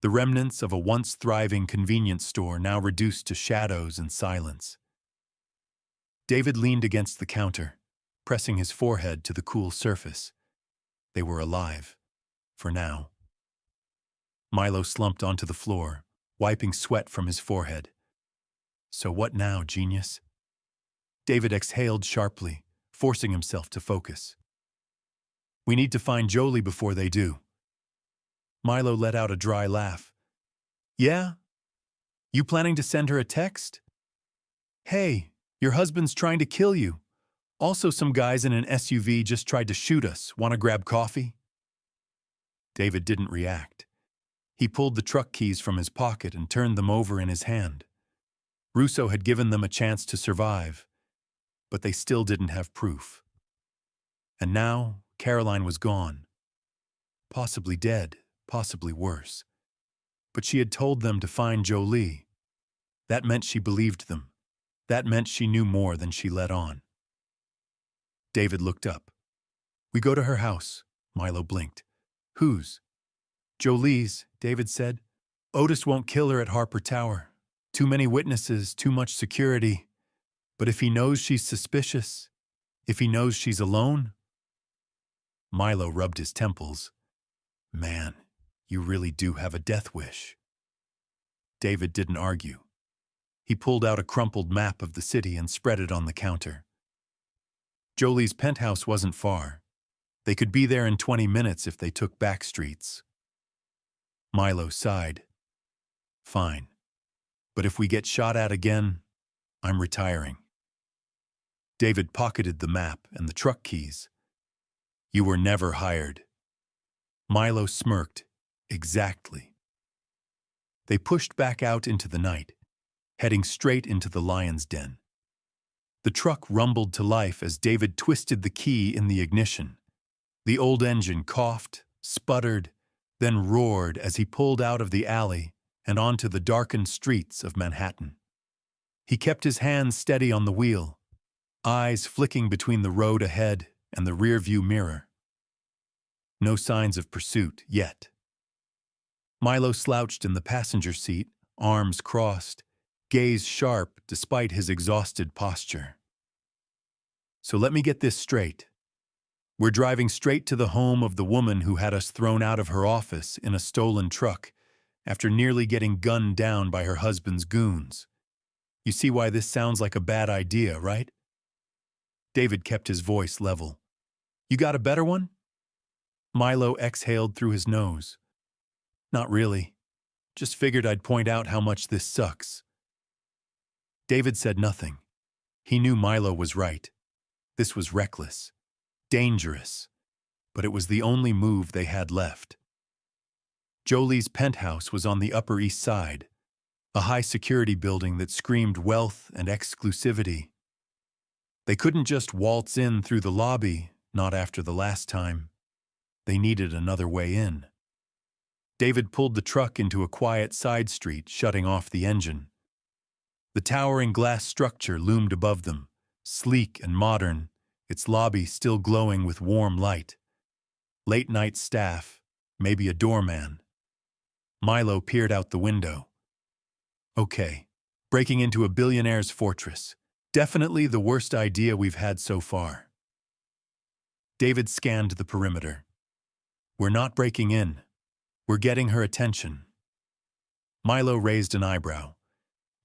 The remnants of a once thriving convenience store now reduced to shadows and silence. David leaned against the counter, pressing his forehead to the cool surface. They were alive, for now. Milo slumped onto the floor, wiping sweat from his forehead. "So what now, genius?" David exhaled sharply, forcing himself to focus. "We need to find Jolie before they do." Milo let out a dry laugh. "Yeah? You planning to send her a text? Hey, your husband's trying to kill you. Also, some guys in an SUV just tried to shoot us. Want to grab coffee?" David didn't react. He pulled the truck keys from his pocket and turned them over in his hand. Russo had given them a chance to survive, but they still didn't have proof. And now, Caroline was gone. Possibly dead, possibly worse. But she had told them to find Jolie. That meant she believed them. That meant she knew more than she let on. David looked up. "We go to her house," Milo blinked. "Whose?" "Jolie's," David said. "Otis won't kill her at Harper Tower. Too many witnesses, too much security. But if he knows she's suspicious, if he knows she's alone..." Milo rubbed his temples. "Man, you really do have a death wish." David didn't argue. He pulled out a crumpled map of the city and spread it on the counter. Jolie's penthouse wasn't far. They could be there in 20 minutes if they took back streets. Milo sighed. "Fine. But if we get shot at again, I'm retiring." David pocketed the map and the truck keys. "You were never hired." Milo smirked. "Exactly." They pushed back out into the night, heading straight into the lion's den. The truck rumbled to life as David twisted the key in the ignition. The old engine coughed, sputtered, then roared as he pulled out of the alley and onto the darkened streets of Manhattan. He kept his hands steady on the wheel, eyes flicking between the road ahead and the rearview mirror. No signs of pursuit yet. Milo slouched in the passenger seat, arms crossed, gaze sharp despite his exhausted posture. So let me get this straight. We're driving straight to the home of the woman who had us thrown out of her office in a stolen truck after nearly getting gunned down by her husband's goons. You see why this sounds like a bad idea, right? David kept his voice level. You got a better one? Milo exhaled through his nose. Not really. Just figured I'd point out how much this sucks. David said nothing. He knew Milo was right. This was reckless, dangerous, but it was the only move they had left. Jolie's penthouse was on the Upper East Side, a high-security building that screamed wealth and exclusivity. They couldn't just waltz in through the lobby, not after the last time. They needed another way in. David pulled the truck into a quiet side street, shutting off the engine. The towering glass structure loomed above them, sleek and modern, its lobby still glowing with warm light. Late-night staff, maybe a doorman. Milo peered out the window. Okay, breaking into a billionaire's fortress. Definitely the worst idea we've had so far. David scanned the perimeter. We're not breaking in. We're getting her attention. Milo raised an eyebrow.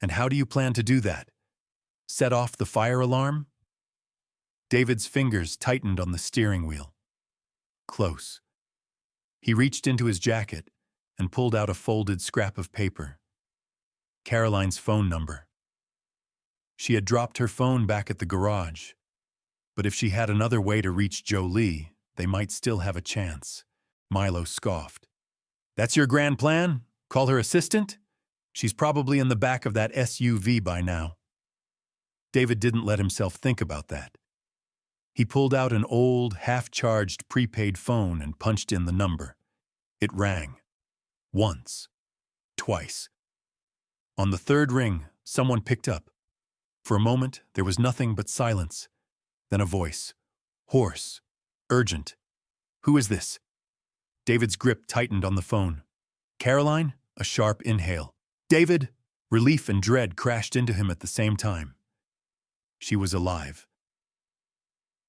And how do you plan to do that? Set off the fire alarm? David's fingers tightened on the steering wheel. Close. He reached into his jacket and pulled out a folded scrap of paper. Caroline's phone number. She had dropped her phone back at the garage. But if she had another way to reach Jolie, they might still have a chance. Milo scoffed. That's your grand plan? Call her assistant? She's probably in the back of that SUV by now. David didn't let himself think about that. He pulled out an old, half-charged prepaid phone and punched in the number. It rang. Once. Twice. On the third ring, someone picked up. For a moment, there was nothing but silence. Then a voice. Hoarse. Urgent. Who is this? David's grip tightened on the phone. Caroline? A sharp inhale. David! Relief and dread crashed into him at the same time. She was alive.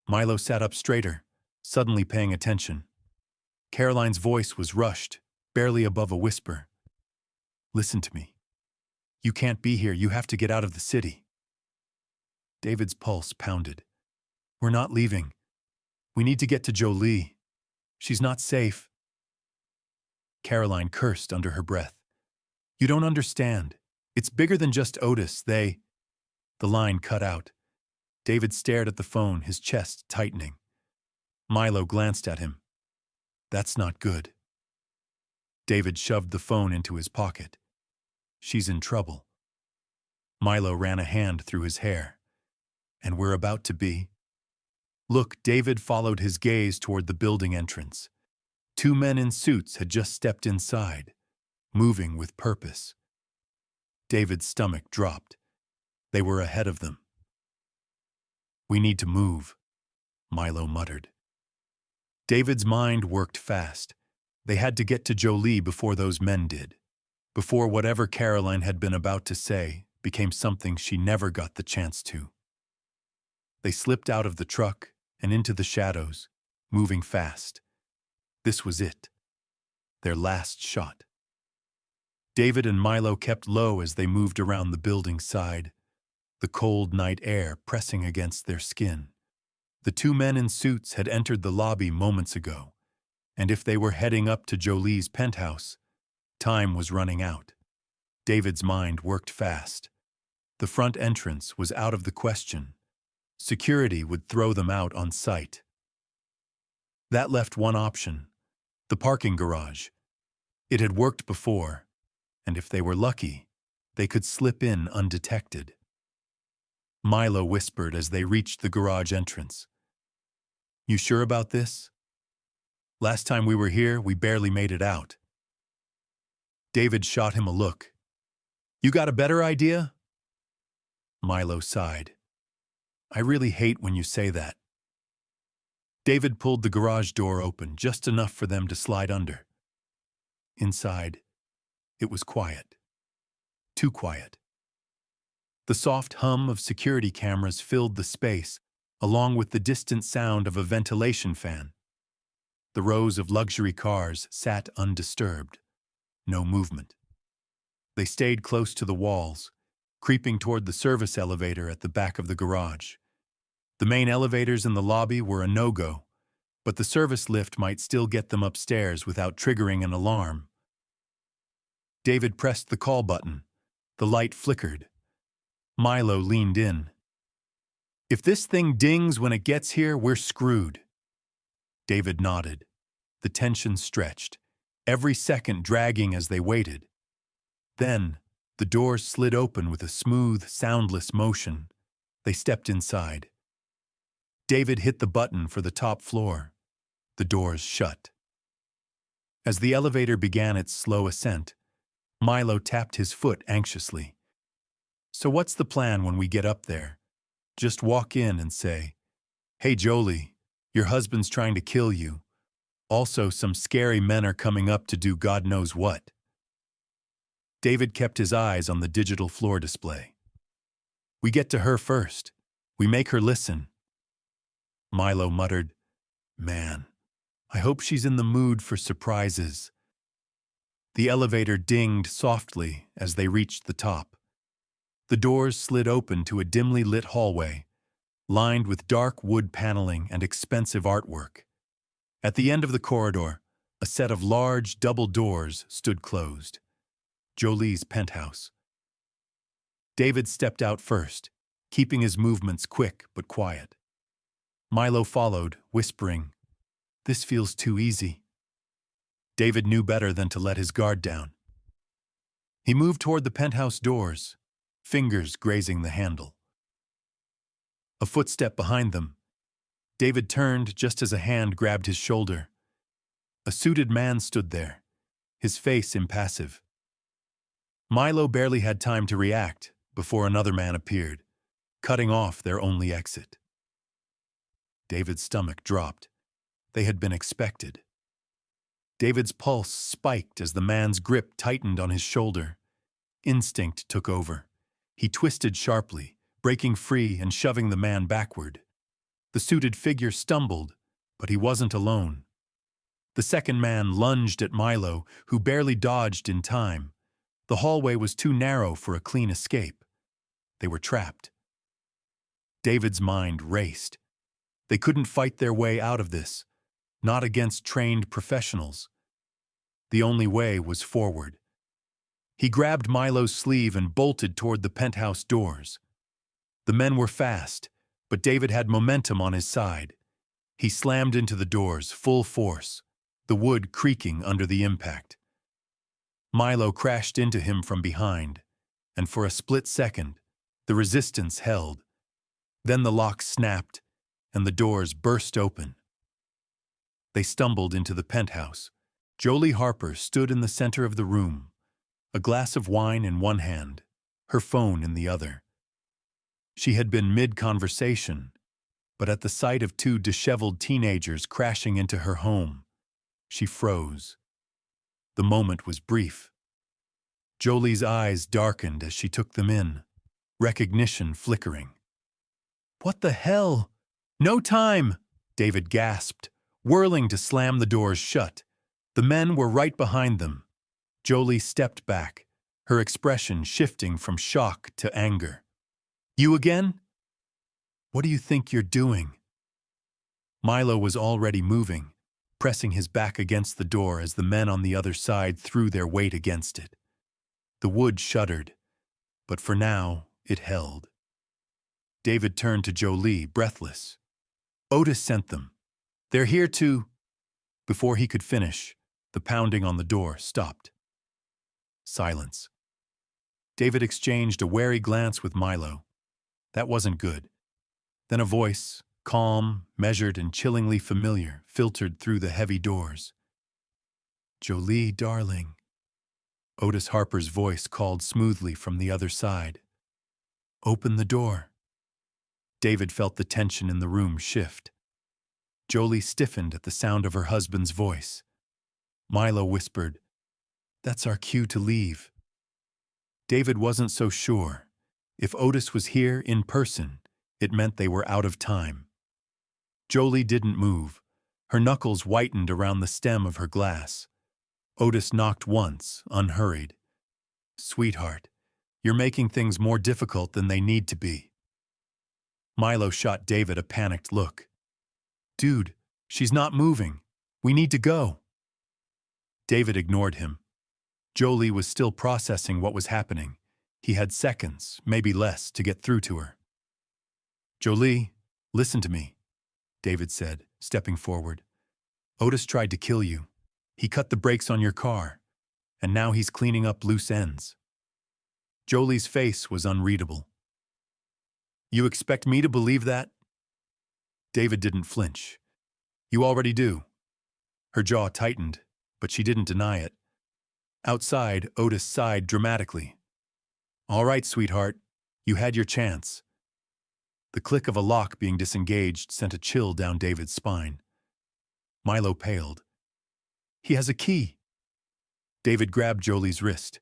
Milo sat up straighter, suddenly paying attention. Caroline's voice was rushed, barely above a whisper. Listen to me. You can't be here. You have to get out of the city. David's pulse pounded. We're not leaving. We need to get to Jolie. She's not safe. Caroline cursed under her breath. You don't understand. It's bigger than just Otis. The line cut out. David stared at the phone, his chest tightening. Milo glanced at him. That's not good. David shoved the phone into his pocket. She's in trouble. Milo ran a hand through his hair. And we're about to be. Look, David followed his gaze toward the building entrance. Two men in suits had just stepped inside, moving with purpose. David's stomach dropped. They were ahead of them. We need to move, Milo muttered. David's mind worked fast. They had to get to Jolie before those men did, before whatever Caroline had been about to say became something she never got the chance to. They slipped out of the truck and into the shadows, moving fast. This was it, their last shot. David and Milo kept low as they moved around the building's side, the cold night air pressing against their skin. The two men in suits had entered the lobby moments ago, and if they were heading up to Jolie's penthouse, time was running out. David's mind worked fast. The front entrance was out of the question. Security would throw them out on sight. That left one option, the parking garage. It had worked before, and if they were lucky, they could slip in undetected. Milo whispered as they reached the garage entrance. You sure about this? Last time we were here, we barely made it out. David shot him a look. You got a better idea? Milo sighed. I really hate when you say that. David pulled the garage door open, just enough for them to slide under. Inside, it was quiet. Too quiet. The soft hum of security cameras filled the space, along with the distant sound of a ventilation fan. The rows of luxury cars sat undisturbed. No movement. They stayed close to the walls, creeping toward the service elevator at the back of the garage. The main elevators in the lobby were a no-go, but the service lift might still get them upstairs without triggering an alarm. David pressed the call button. The light flickered. Milo leaned in. "If this thing dings when it gets here, we're screwed." David nodded. The tension stretched, every second dragging as they waited. Then, the doors slid open with a smooth, soundless motion. They stepped inside. David hit the button for the top floor. The doors shut. As the elevator began its slow ascent, Milo tapped his foot anxiously. "So what's the plan when we get up there?" "Just walk in and say, 'Hey Jolie, your husband's trying to kill you. Also, some scary men are coming up to do God knows what.'" David kept his eyes on the digital floor display. "We get to her first. We make her listen." Milo muttered, "Man, I hope she's in the mood for surprises." The elevator dinged softly as they reached the top. The doors slid open to a dimly lit hallway, lined with dark wood paneling and expensive artwork. At the end of the corridor, a set of large double doors stood closed. Jolie's penthouse. David stepped out first, keeping his movements quick but quiet. Milo followed, whispering, "This feels too easy." David knew better than to let his guard down. He moved toward the penthouse doors, fingers grazing the handle. A footstep behind them. David turned just as a hand grabbed his shoulder. A suited man stood there, his face impassive. Milo barely had time to react before another man appeared, cutting off their only exit. David's stomach dropped. They had been expected. David's pulse spiked as the man's grip tightened on his shoulder. Instinct took over. He twisted sharply, breaking free and shoving the man backward. The suited figure stumbled, but he wasn't alone. The second man lunged at Milo, who barely dodged in time. The hallway was too narrow for a clean escape. They were trapped. David's mind raced. They couldn't fight their way out of this, not against trained professionals. The only way was forward. He grabbed Milo's sleeve and bolted toward the penthouse doors. The men were fast, but David had momentum on his side. He slammed into the doors, full force, the wood creaking under the impact. Milo crashed into him from behind, and for a split second, the resistance held. Then the lock snapped, and the doors burst open. They stumbled into the penthouse. Jolie Harper stood in the center of the room, a glass of wine in one hand, her phone in the other. She had been mid-conversation, but at the sight of two disheveled teenagers crashing into her home, she froze. The moment was brief. Jolie's eyes darkened as she took them in, recognition flickering. "What the hell? No time!" David gasped, whirling to slam the doors shut. The men were right behind them. Jolie stepped back, her expression shifting from shock to anger. "You again? What do you think you're doing?" Milo was already moving, pressing his back against the door as the men on the other side threw their weight against it. The wood shuddered, but for now it held. David turned to Jolie, breathless. "Otis sent them. They're here to—" Before he could finish, the pounding on the door stopped. Silence. David exchanged a wary glance with Milo. That wasn't good. Then a voice, calm, measured, and chillingly familiar, filtered through the heavy doors. "Jolie, darling." Otis Harper's voice called smoothly from the other side. "Open the door." David felt the tension in the room shift. Jolie stiffened at the sound of her husband's voice. Milo whispered, "That's our cue to leave." David wasn't so sure. If Otis was here in person, it meant they were out of time. Jolie didn't move. Her knuckles whitened around the stem of her glass. Otis knocked once, unhurried. "Sweetheart, you're making things more difficult than they need to be." Milo shot David a panicked look. "Dude, she's not moving. We need to go." David ignored him. Jolie was still processing what was happening. He had seconds, maybe less, to get through to her. "Jolie, listen to me," David said, stepping forward. "Otis tried to kill you. He cut the brakes on your car, and now he's cleaning up loose ends." Jolie's face was unreadable. "You expect me to believe that?" David didn't flinch. "You already do." Her jaw tightened, but she didn't deny it. Outside, Otis sighed dramatically. "All right, sweetheart, you had your chance." The click of a lock being disengaged sent a chill down David's spine. Milo paled. "He has a key." David grabbed Jolie's wrist.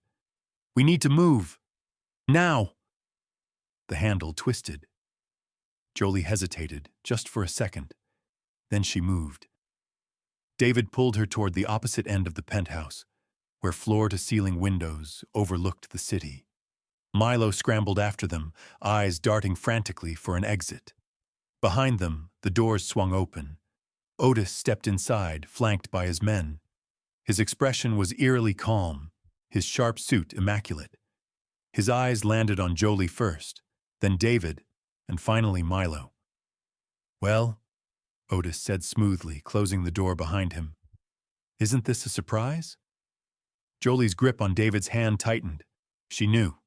"We need to move. Now!" The handle twisted. Jolie hesitated, just for a second. Then she moved. David pulled her toward the opposite end of the penthouse, where floor-to-ceiling windows overlooked the city. Milo scrambled after them, eyes darting frantically for an exit. Behind them, the doors swung open. Otis stepped inside, flanked by his men. His expression was eerily calm, his sharp suit immaculate. His eyes landed on Jolie first, then David, and finally Milo. "Well," Otis said smoothly, closing the door behind him. "Isn't this a surprise?" Jolie's grip on David's hand tightened. She knew.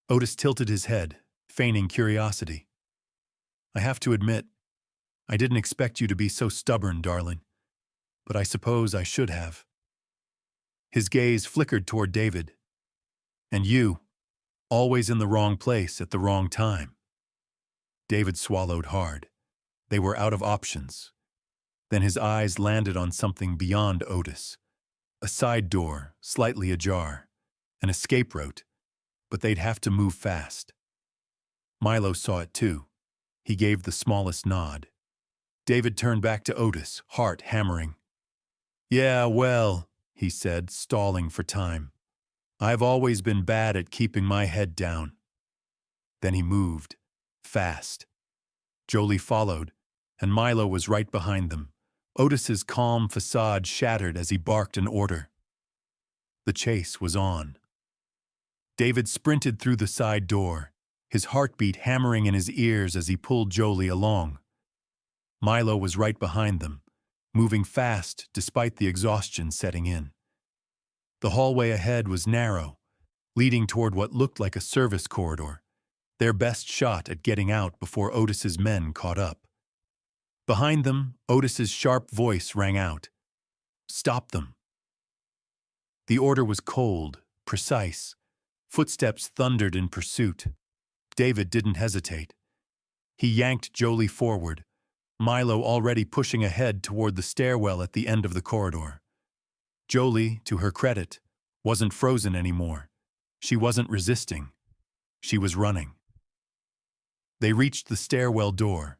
Otis tilted his head, feigning curiosity. "I have to admit, I didn't expect you to be so stubborn, darling. But I suppose I should have." His gaze flickered toward David. "And you, always in the wrong place at the wrong time." David swallowed hard. They were out of options. Then his eyes landed on something beyond Otis. A side door, slightly ajar. An escape route. But they'd have to move fast. Milo saw it too. He gave the smallest nod. David turned back to Otis, heart hammering. "Yeah, well," he said, stalling for time. "I've always been bad at keeping my head down." Then he moved. Fast. Jolie followed, and Milo was right behind them. Otis's calm facade shattered as he barked an order. The chase was on. David sprinted through the side door, his heartbeat hammering in his ears as he pulled Jolie along. Milo was right behind them, moving fast despite the exhaustion setting in. The hallway ahead was narrow, leading toward what looked like a service corridor, their best shot at getting out before Otis's men caught up. Behind them, Otis's sharp voice rang out. "Stop them." The order was cold, precise. Footsteps thundered in pursuit. David didn't hesitate. He yanked Jolie forward, Milo already pushing ahead toward the stairwell at the end of the corridor. Jolie, to her credit, wasn't frozen anymore. She wasn't resisting. She was running. They reached the stairwell door.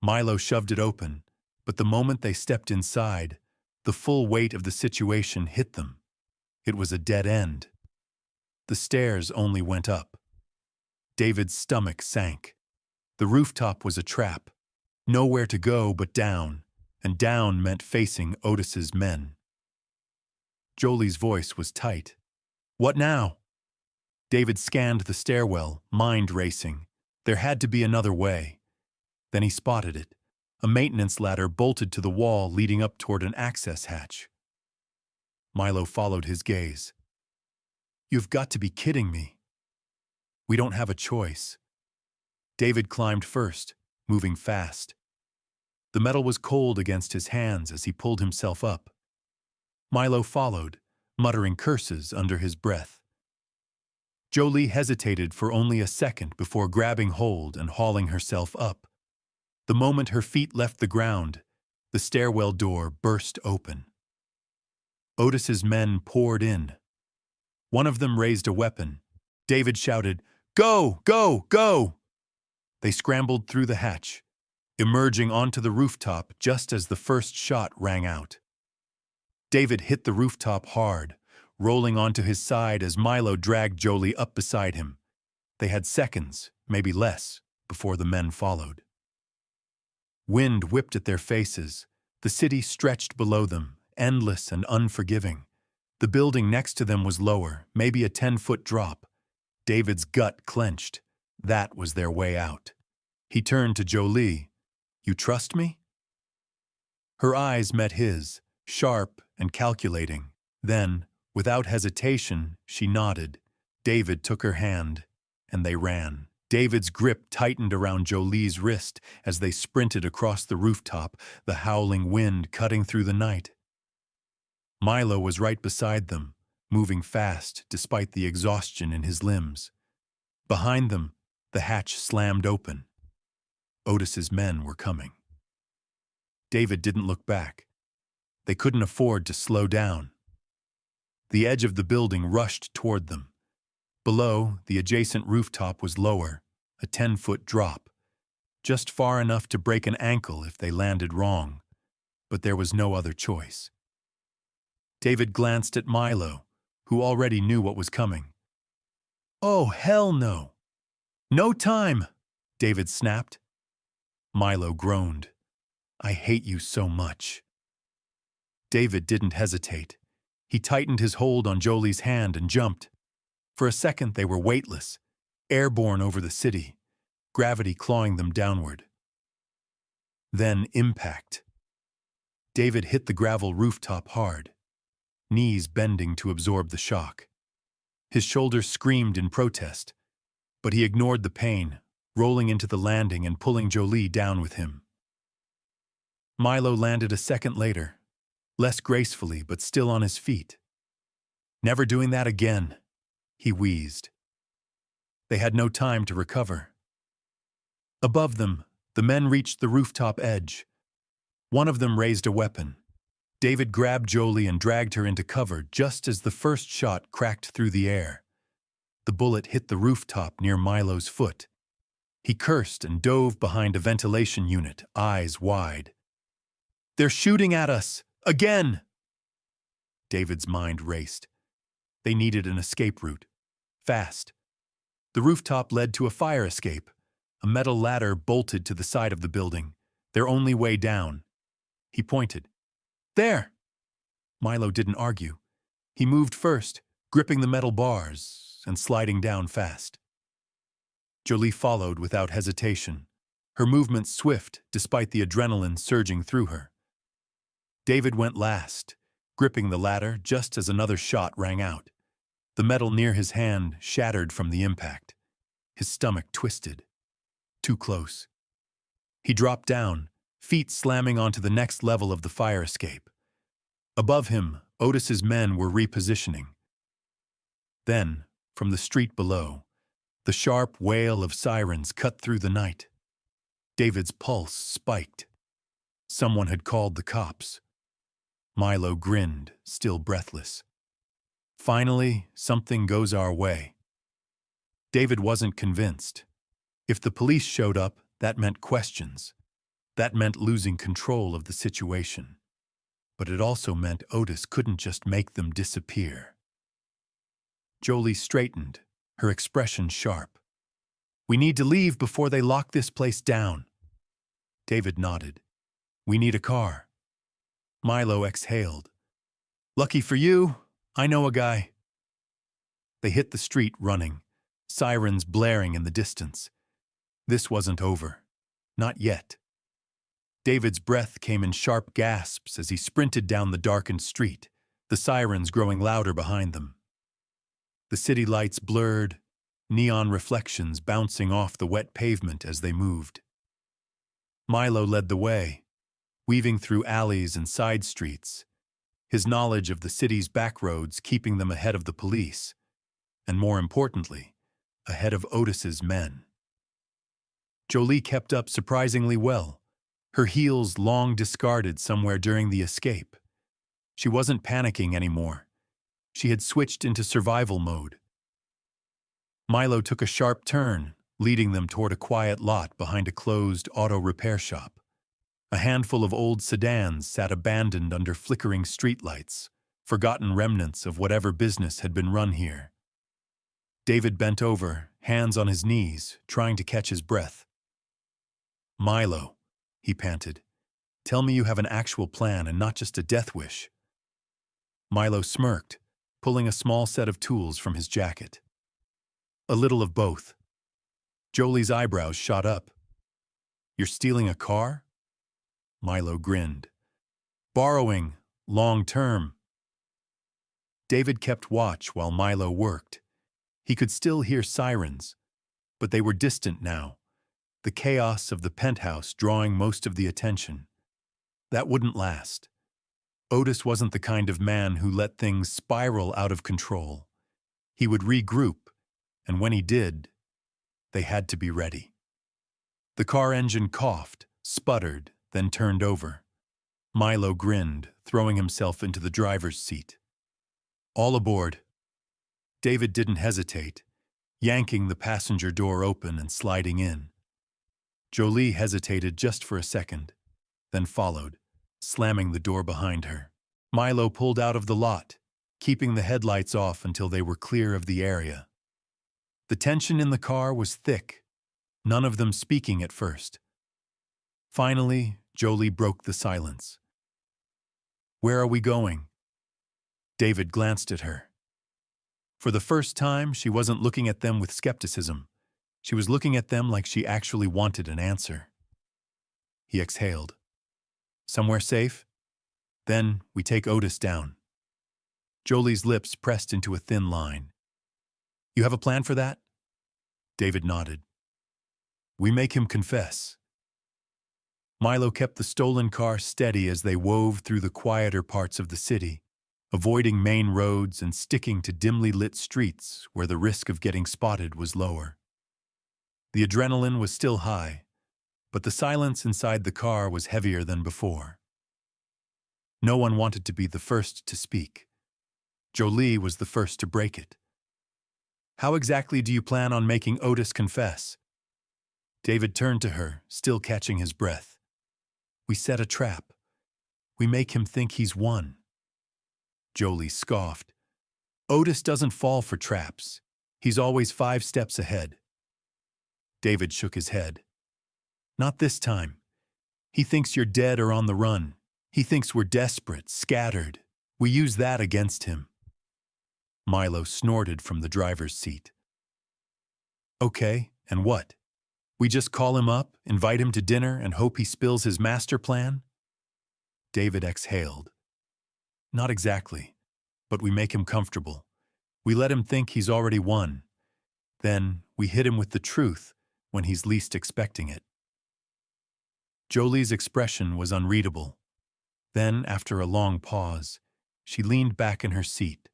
Milo shoved it open, but the moment they stepped inside, the full weight of the situation hit them. It was a dead end. The stairs only went up. David's stomach sank. The rooftop was a trap. Nowhere to go but down, and down meant facing Otis's men. Jolie's voice was tight. "What now?" David scanned the stairwell, mind racing. There had to be another way. Then he spotted it. A maintenance ladder bolted to the wall leading up toward an access hatch. Milo followed his gaze. "You've got to be kidding me." "We don't have a choice." David climbed first, moving fast. The metal was cold against his hands as he pulled himself up. Milo followed, muttering curses under his breath. Jolie hesitated for only a second before grabbing hold and hauling herself up. The moment her feet left the ground, The stairwell door burst open. Otis's men poured in. One of them raised a weapon. David shouted, "Go! Go! Go!" They scrambled through the hatch, emerging onto the rooftop just as the first shot rang out. David hit the rooftop hard, rolling onto his side as Milo dragged Jolie up beside him. They had seconds, maybe less, before the men followed. Wind whipped at their faces. The city stretched below them, endless and unforgiving. The building next to them was lower, maybe a 10-foot drop. David's gut clenched. That was their way out. He turned to Jolie. "You trust me?" Her eyes met his, sharp and calculating. Then, without hesitation, she nodded. David took her hand, and they ran. David's grip tightened around Jolie's wrist as they sprinted across the rooftop, the howling wind cutting through the night. Milo was right beside them, moving fast despite the exhaustion in his limbs. Behind them, the hatch slammed open. Otis's men were coming. David didn't look back. They couldn't afford to slow down. The edge of the building rushed toward them. Below, the adjacent rooftop was lower, a 10-foot drop, just far enough to break an ankle if they landed wrong, but there was no other choice. David glanced at Milo, who already knew what was coming. "Oh, hell no! No time!" David snapped. Milo groaned. "I hate you so much." David didn't hesitate. He tightened his hold on Jolie's hand and jumped. For a second they were weightless, airborne over the city, gravity clawing them downward. Then impact. David hit the gravel rooftop hard, knees bending to absorb the shock. His shoulders screamed in protest, but he ignored the pain, rolling into the landing and pulling Jolie down with him. Milo landed a second later, less gracefully but still on his feet. "Never doing that again," he wheezed. They had no time to recover. Above them, the men reached the rooftop edge. One of them raised a weapon. David grabbed Jolie and dragged her into cover just as the first shot cracked through the air. The bullet hit the rooftop near Milo's foot. He cursed and dove behind a ventilation unit, eyes wide. "They're shooting at us! Again!" David's mind raced. They needed an escape route. Fast. The rooftop led to a fire escape. A metal ladder bolted to the side of the building, their only way down. He pointed. "There!" Milo didn't argue. He moved first, gripping the metal bars and sliding down fast. Jolie followed without hesitation, her movements swift despite the adrenaline surging through her. David went last, gripping the ladder just as another shot rang out. The metal near his hand shattered from the impact. His stomach twisted. Too close. He dropped down, feet slamming onto the next level of the fire escape. Above him, Otis's men were repositioning. Then, from the street below, the sharp wail of sirens cut through the night. David's pulse spiked. Someone had called the cops. Milo grinned, still breathless. Finally, something goes our way. David wasn't convinced. If the police showed up, that meant questions. That meant losing control of the situation. But it also meant Otis couldn't just make them disappear. Jolie straightened, her expression sharp. "We need to leave before they lock this place down." David nodded. "We need a car." Milo exhaled. "Lucky for you, I know a guy." They hit the street running, sirens blaring in the distance. This wasn't over. Not yet. David's breath came in sharp gasps as he sprinted down the darkened street, the sirens growing louder behind them. The city lights blurred, neon reflections bouncing off the wet pavement as they moved. Milo led the way, weaving through alleys and side streets, his knowledge of the city's backroads keeping them ahead of the police, and more importantly, ahead of Otis's men. Jolie kept up surprisingly well, her heels long discarded somewhere during the escape. She wasn't panicking anymore. She had switched into survival mode. Milo took a sharp turn, leading them toward a quiet lot behind a closed auto repair shop. A handful of old sedans sat abandoned under flickering streetlights, forgotten remnants of whatever business had been run here. David bent over, hands on his knees, trying to catch his breath. "Milo," he panted, "tell me you have an actual plan and not just a death wish." Milo smirked, pulling a small set of tools from his jacket. "A little of both." Jolie's eyebrows shot up. "You're stealing a car?" Milo grinned. "Borrowing, long term." David kept watch while Milo worked. He could still hear sirens, but they were distant now, the chaos of the penthouse drawing most of the attention. That wouldn't last. Otis wasn't the kind of man who let things spiral out of control. He would regroup, and when he did, they had to be ready. The car engine coughed, sputtered, then turned over. Milo grinned, throwing himself into the driver's seat. "All aboard." David didn't hesitate, yanking the passenger door open and sliding in. Jolie hesitated just for a second, then followed, slamming the door behind her. Milo pulled out of the lot, keeping the headlights off until they were clear of the area. The tension in the car was thick, none of them speaking at first. Finally, Jolie broke the silence. "Where are we going?" David glanced at her. For the first time, she wasn't looking at them with skepticism. She was looking at them like she actually wanted an answer. He exhaled. "Somewhere safe? Then we take Otis down." Jolie's lips pressed into a thin line. "You have a plan for that?" David nodded. "We make him confess." Milo kept the stolen car steady as they wove through the quieter parts of the city, avoiding main roads and sticking to dimly lit streets where the risk of getting spotted was lower. The adrenaline was still high, but the silence inside the car was heavier than before. No one wanted to be the first to speak. Jolie was the first to break it. "How exactly do you plan on making Otis confess?" David turned to her, still catching his breath. "We set a trap. We make him think he's won." Jolie scoffed. "Otis doesn't fall for traps. He's always 5 steps ahead." David shook his head. "Not this time. He thinks you're dead or on the run. He thinks we're desperate, scattered. We use that against him." Milo snorted from the driver's seat. "Okay, and what? We just call him up, invite him to dinner, and hope he spills his master plan?" David exhaled. "Not exactly, but we make him comfortable. We let him think he's already won. Then we hit him with the truth when he's least expecting it." Jolie's expression was unreadable. Then, after a long pause, she leaned back in her seat,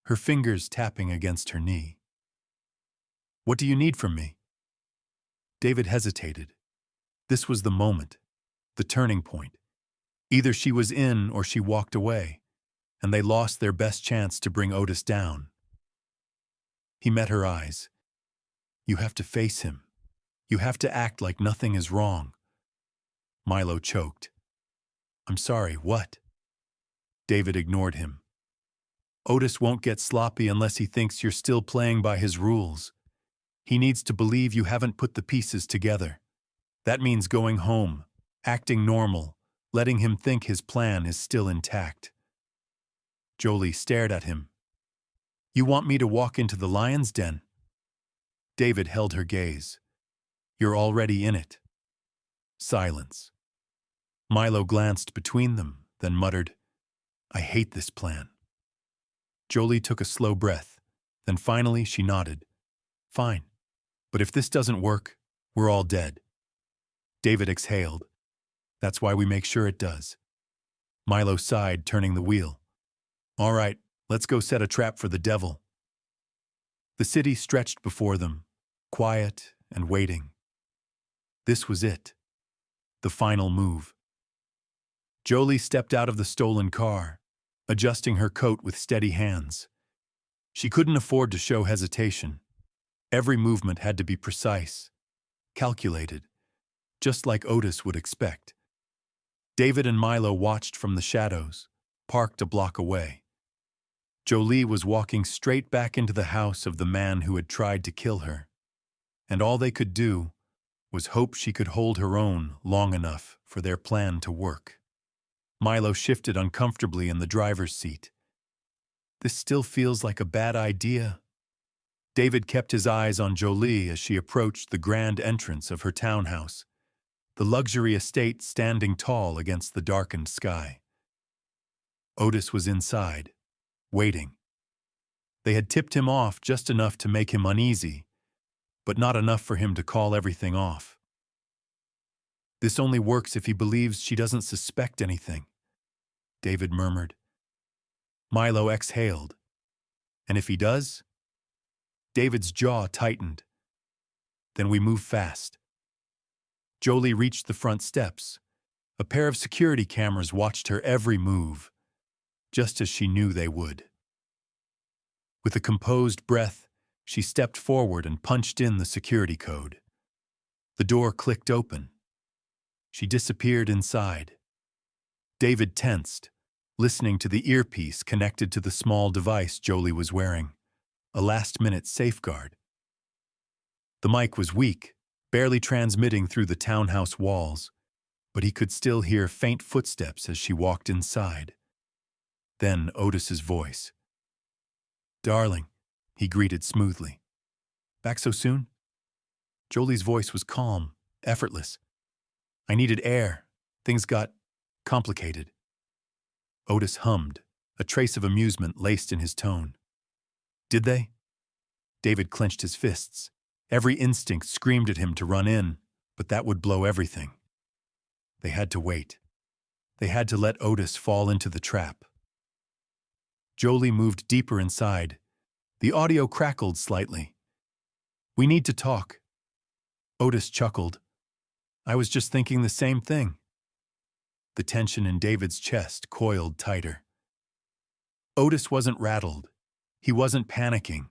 her fingers tapping against her knee. "What do you need from me?" David hesitated. This was the moment, the turning point. Either she was in or she walked away, and they lost their best chance to bring Otis down. He met her eyes. "You have to face him. You have to act like nothing is wrong." Milo choked. "I'm sorry, what?" David ignored him. "Otis won't get sloppy unless he thinks you're still playing by his rules. He needs to believe you haven't put the pieces together. That means going home, acting normal, letting him think his plan is still intact." Jolie stared at him. "You want me to walk into the lion's den?" David held her gaze. "You're already in it." Silence. Milo glanced between them, then muttered, "I hate this plan." Jolie took a slow breath. Then finally she nodded. "Fine. But if this doesn't work, we're all dead." David exhaled. "That's why we make sure it does." Milo sighed, turning the wheel. "All right, let's go set a trap for the devil." The city stretched before them, quiet and waiting. This was it. the final move. Jolie stepped out of the stolen car, adjusting her coat with steady hands. She couldn't afford to show hesitation. Every movement had to be precise, calculated, just like Otis would expect. David and Milo watched from the shadows, parked a block away. Jolie was walking straight back into the house of the man who had tried to kill her, and all they could do was hope she could hold her own long enough for their plan to work. Milo shifted uncomfortably in the driver's seat. This still feels like a bad idea. David kept his eyes on Jolie as she approached the grand entrance of her townhouse, the luxury estate standing tall against the darkened sky. Otis was inside, waiting. They had tipped him off just enough to make him uneasy, but not enough for him to call everything off. This only works if he believes she doesn't suspect anything, David murmured. Milo exhaled. And if he does? David's jaw tightened. Then we move fast. Jolie reached the front steps. A pair of security cameras watched her every move, just as she knew they would. With a composed breath, she stepped forward and punched in the security code. The door clicked open. She disappeared inside. David tensed, listening to the earpiece connected to the small device Jolie was wearing, a last-minute safeguard. The mic was weak, barely transmitting through the townhouse walls, but he could still hear faint footsteps as she walked inside. Then Otis's voice. "Darling," he greeted smoothly. "Back so soon?" Jolie's voice was calm, effortless. "I needed air. Things got complicated." Otis hummed, a trace of amusement laced in his tone. "Did they?" David clenched his fists. Every instinct screamed at him to run in, but that would blow everything. They had to wait. They had to let Otis fall into the trap. Jolie moved deeper inside. The audio crackled slightly. "We need to talk." Otis chuckled. "I was just thinking the same thing." The tension in David's chest coiled tighter. Otis wasn't rattled. He wasn't panicking.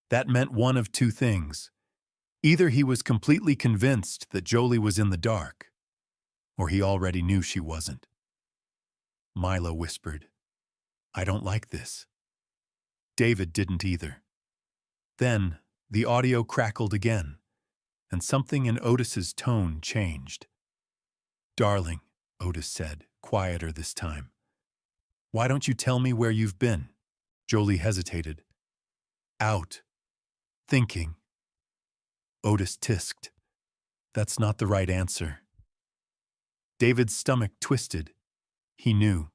That meant one of two things. Either he was completely convinced that Jolie was in the dark, or he already knew she wasn't. Milo whispered, "I don't like this." David didn't either. Then, the audio crackled again, and something in Otis's tone changed. "Darling," Otis said, quieter this time. "Why don't you tell me where you've been?" Jolie hesitated. "Out. Thinking." Otis tisked. "That's not the right answer." David's stomach twisted. He knew.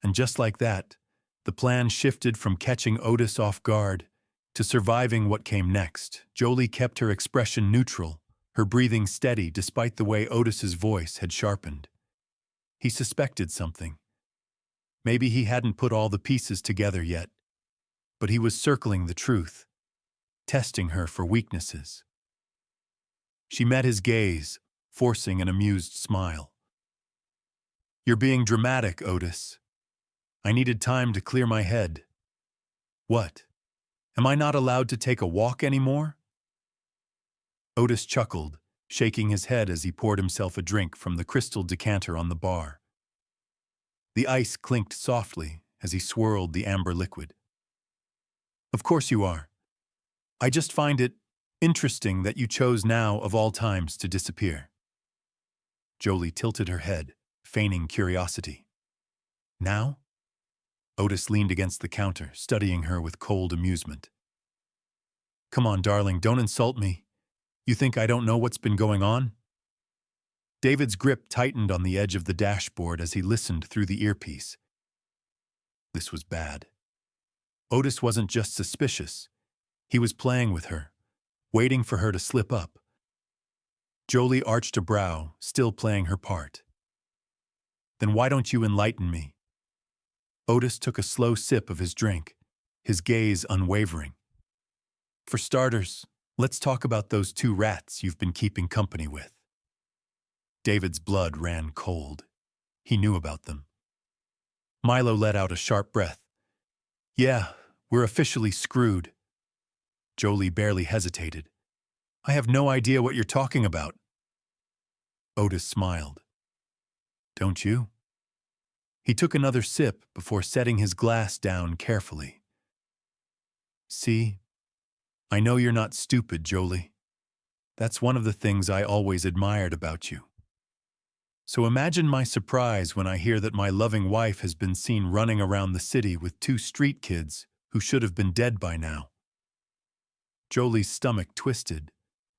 And just like that, the plan shifted from catching Otis off guard to surviving what came next. Jolie kept her expression neutral, her breathing steady despite the way Otis's voice had sharpened. He suspected something. Maybe he hadn't put all the pieces together yet, but he was circling the truth, testing her for weaknesses. She met his gaze, forcing an amused smile. "You're being dramatic, Otis. I needed time to clear my head." "What? Am I not allowed to take a walk anymore?" Otis chuckled, shaking his head as he poured himself a drink from the crystal decanter on the bar. The ice clinked softly as he swirled the amber liquid. "Of course you are. I just find it interesting that you chose now of all times to disappear." Jolie tilted her head, feigning curiosity. "Now?" Otis leaned against the counter, studying her with cold amusement. "Come on, darling, don't insult me. You think I don't know what's been going on?" David's grip tightened on the edge of the dashboard as he listened through the earpiece. This was bad. Otis wasn't just suspicious. He was playing with her, waiting for her to slip up. Jolie arched a brow, still playing her part. "Then why don't you enlighten me?" Otis took a slow sip of his drink, his gaze unwavering. "For starters, let's talk about those two rats you've been keeping company with." David's blood ran cold. He knew about them. Milo let out a sharp breath. Yeah, we're officially screwed. Jolie barely hesitated. I have no idea what you're talking about. Otis smiled. Don't you? He took another sip before setting his glass down carefully. See, I know you're not stupid, Jolie. That's one of the things I always admired about you. So imagine my surprise when I hear that my loving wife has been seen running around the city with two street kids who should have been dead by now. Jolie's stomach twisted,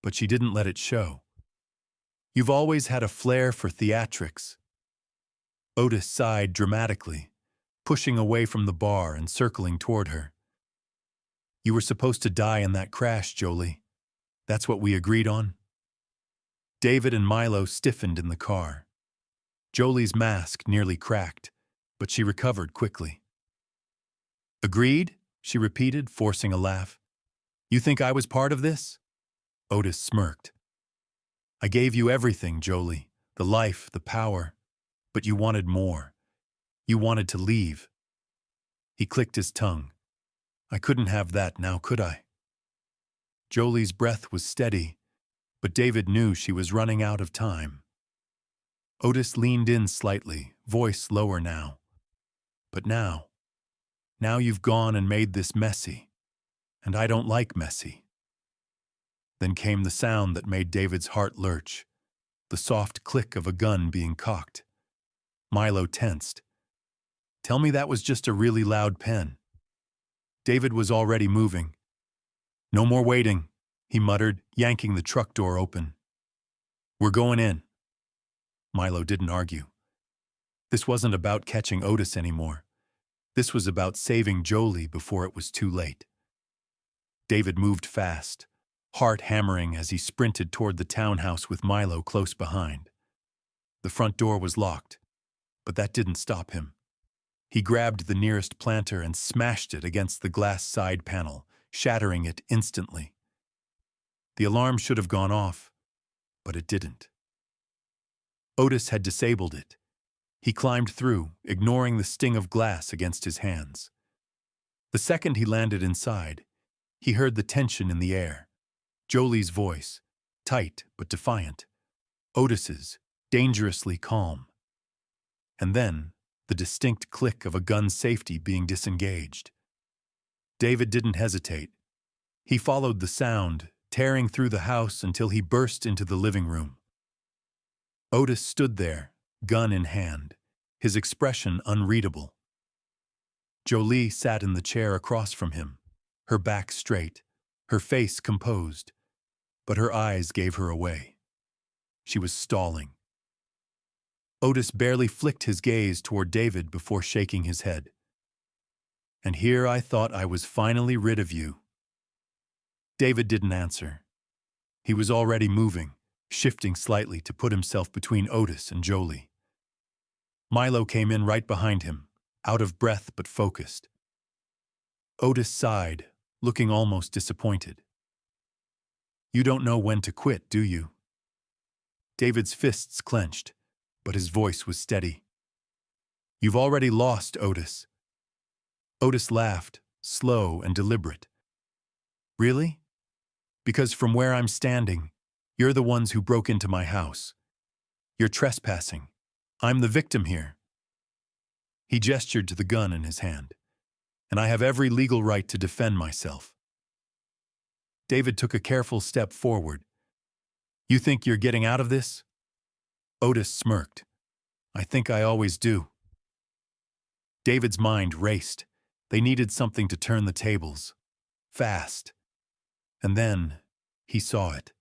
but she didn't let it show. You've always had a flair for theatrics. Otis sighed dramatically, pushing away from the bar and circling toward her. You were supposed to die in that crash, Jolie. That's what we agreed on. David and Milo stiffened in the car. Jolie's mask nearly cracked, but she recovered quickly. Agreed? She repeated, forcing a laugh. You think I was part of this? Otis smirked. I gave you everything, Jolie. The life, the power. But you wanted more. You wanted to leave. He clicked his tongue. I couldn't have that now, could I? Jolie's breath was steady, but David knew she was running out of time. Otis leaned in slightly, voice lower now. But now you've gone and made this messy, and I don't like messy. Then came the sound that made David's heart lurch, the soft click of a gun being cocked. Milo tensed. Tell me that was just a really loud pen. David was already moving. No more waiting, he muttered, yanking the truck door open. We're going in. Milo didn't argue. This wasn't about catching Otis anymore. This was about saving Jolie before it was too late. David moved fast, heart hammering as he sprinted toward the townhouse with Milo close behind. The front door was locked, but that didn't stop him. He grabbed the nearest planter and smashed it against the glass side panel, shattering it instantly. The alarm should have gone off, but it didn't. Otis had disabled it. He climbed through, ignoring the sting of glass against his hands. The second he landed inside, he heard the tension in the air. Jolie's voice, tight but defiant. Otis's, dangerously calm. And then, the distinct click of a gun safety being disengaged. David didn't hesitate. He followed the sound, tearing through the house until he burst into the living room. Otis stood there, gun in hand, his expression unreadable. Jolie sat in the chair across from him, her back straight, her face composed, but her eyes gave her away. She was stalling. Otis barely flicked his gaze toward David before shaking his head. And here I thought I was finally rid of you. David didn't answer. He was already moving, shifting slightly to put himself between Otis and Jolie. Milo came in right behind him, out of breath but focused. Otis sighed, looking almost disappointed. You don't know when to quit, do you? David's fists clenched, but his voice was steady. You've already lost, Otis. Otis laughed, slow and deliberate. Really? Because from where I'm standing, you're the ones who broke into my house. You're trespassing. I'm the victim here. He gestured to the gun in his hand. And I have every legal right to defend myself. David took a careful step forward. You think you're getting out of this? Otis smirked. I think I always do. David's mind raced. They needed something to turn the tables. Fast. And then, he saw it.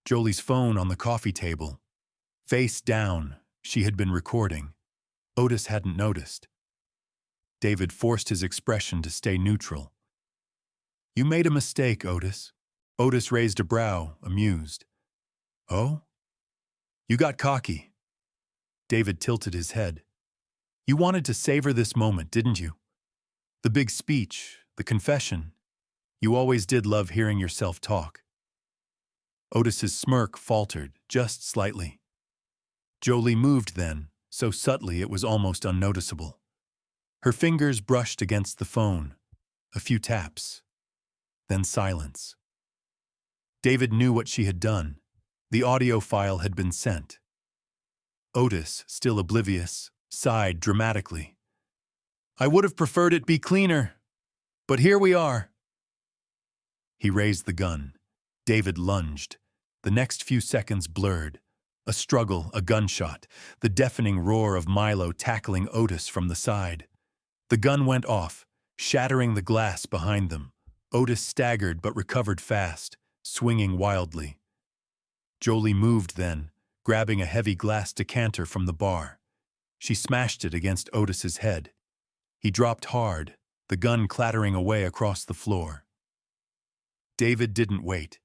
Jolie's phone on the coffee table. Face down, she had been recording. Otis hadn't noticed. David forced his expression to stay neutral. You made a mistake, Otis. Otis raised a brow, amused. Oh? You got cocky. David tilted his head. You wanted to savor this moment, didn't you? The big speech, the confession. You always did love hearing yourself talk. Otis's smirk faltered, just slightly. Jolie moved then, so subtly it was almost unnoticeable. Her fingers brushed against the phone. A few taps. Then silence. David knew what she had done. The audio file had been sent. Otis, still oblivious, sighed dramatically. "I would have preferred it be cleaner, but here we are." He raised the gun. David lunged. The next few seconds blurred. A struggle, a gunshot, the deafening roar of Milo tackling Otis from the side. The gun went off, shattering the glass behind them. Otis staggered but recovered fast, swinging wildly. Jolie moved then, grabbing a heavy glass decanter from the bar. She smashed it against Otis's head. He dropped hard, the gun clattering away across the floor. David didn't wait.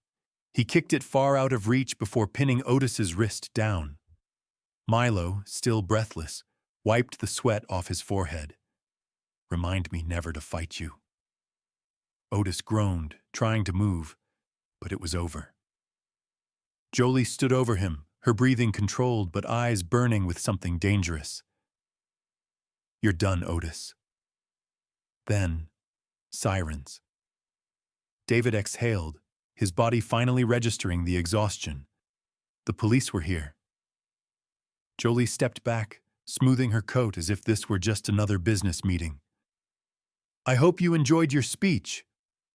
He kicked it far out of reach before pinning Otis's wrist down. Milo, still breathless, wiped the sweat off his forehead. "Remind me never to fight you." Otis groaned, trying to move, but it was over. Jolie stood over him, her breathing controlled but eyes burning with something dangerous. "You're done, Otis." Then, sirens. David exhaled, his body finally registering the exhaustion. The police were here. Jolie stepped back, smoothing her coat as if this were just another business meeting. "I hope you enjoyed your speech,"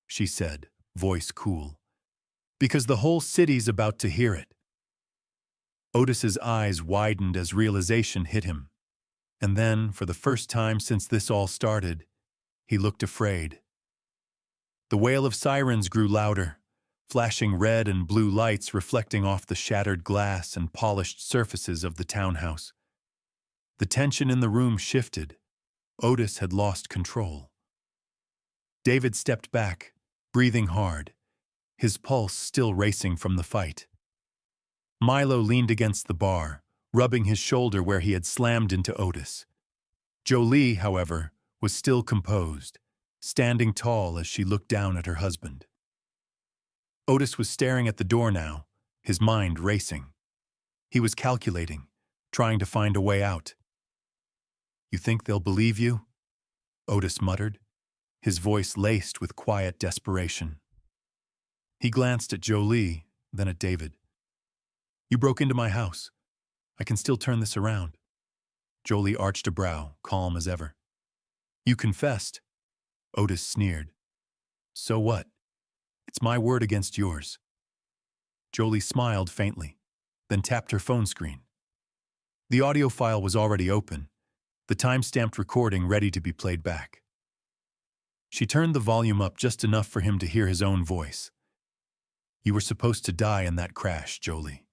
she said, voice cool, "because the whole city's about to hear it." Otis's eyes widened as realization hit him. And then, for the first time since this all started, he looked afraid. The wail of sirens grew louder, flashing red and blue lights reflecting off the shattered glass and polished surfaces of the townhouse. The tension in the room shifted. Otis had lost control. David stepped back, breathing hard, his pulse still racing from the fight. Milo leaned against the bar, rubbing his shoulder where he had slammed into Otis. Jolie, however, was still composed, standing tall as she looked down at her husband. Otis was staring at the door now, his mind racing. He was calculating, trying to find a way out. "You think they'll believe you?" Otis muttered, his voice laced with quiet desperation. He glanced at Jolie, then at David. "You broke into my house. I can still turn this around." Jolie arched a brow, calm as ever. "You confessed." Otis sneered. "So what? It's my word against yours." Jolie smiled faintly, then tapped her phone screen. The audio file was already open, the time-stamped recording ready to be played back. She turned the volume up just enough for him to hear his own voice. "You were supposed to die in that crash, Jolie.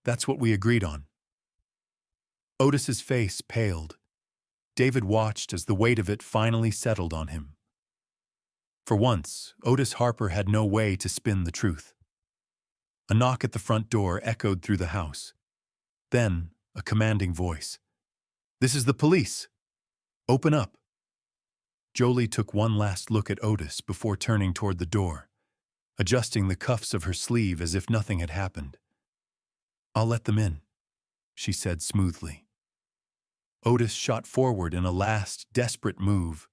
That's what we agreed on." Otis's face paled. David watched as the weight of it finally settled on him. For once, Otis Harper had no way to spin the truth. A knock at the front door echoed through the house. Then, a commanding voice. "This is the police. Open up." Jolie took one last look at Otis before turning toward the door, adjusting the cuffs of her sleeve as if nothing had happened. "I'll let them in," she said smoothly. Otis shot forward in a last, desperate move,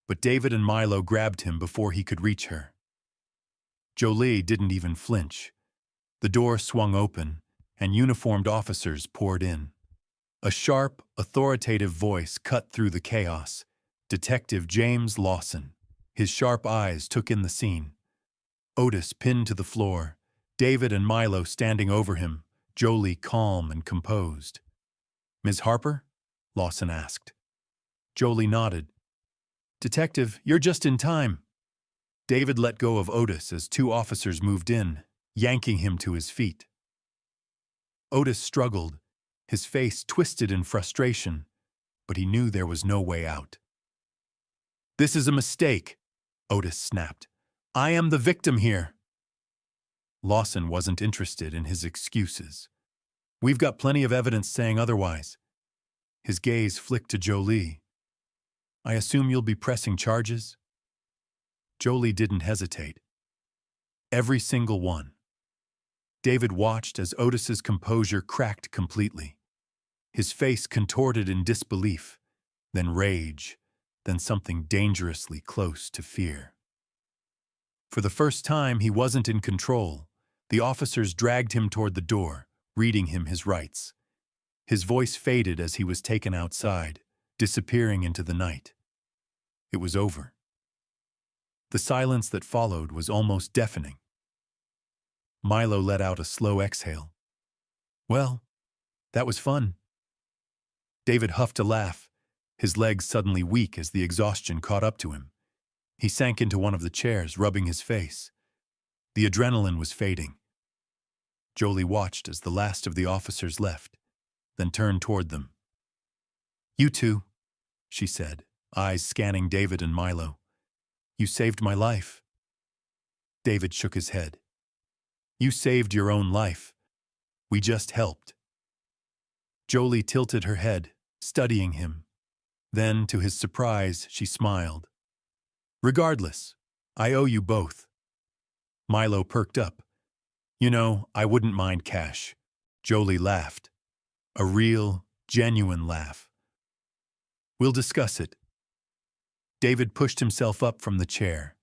but David and Milo grabbed him before he could reach her. Jolie didn't even flinch. The door swung open, and uniformed officers poured in. A sharp, authoritative voice cut through the chaos. Detective James Lawson. His sharp eyes took in the scene. Otis pinned to the floor, David and Milo standing over him, Jolie calm and composed. "Ms. Harper?" Lawson asked. Jolie nodded. "Detective, you're just in time." David let go of Otis as two officers moved in, yanking him to his feet. Otis struggled, his face twisted in frustration, but he knew there was no way out. "This is a mistake," Otis snapped. "I am the victim here." Lawson wasn't interested in his excuses. "We've got plenty of evidence saying otherwise." His gaze flicked to Jolie. "I assume you'll be pressing charges?" Jolie didn't hesitate. "Every single one." David watched as Otis's composure cracked completely. his face contorted in disbelief, then rage, then something dangerously close to fear. For the first time, he wasn't in control. The officers dragged him toward the door, reading him his rights. His voice faded as he was taken outside, disappearing into the night. It was over. The silence that followed was almost deafening. Milo let out a slow exhale. Well, that was fun. David huffed a laugh, his legs suddenly weak as the exhaustion caught up to him. He sank into one of the chairs, rubbing his face. The adrenaline was fading. Jolie watched as the last of the officers left, then turned toward them. "You two," she said, eyes scanning David and Milo. "You saved my life." David shook his head. "You saved your own life. We just helped." Jolie tilted her head, studying him. Then, to his surprise, she smiled. "Regardless, I owe you both." Milo perked up. "You know, I wouldn't mind cash." Jolie laughed. A real, genuine laugh. "We'll discuss it." David pushed himself up from the chair,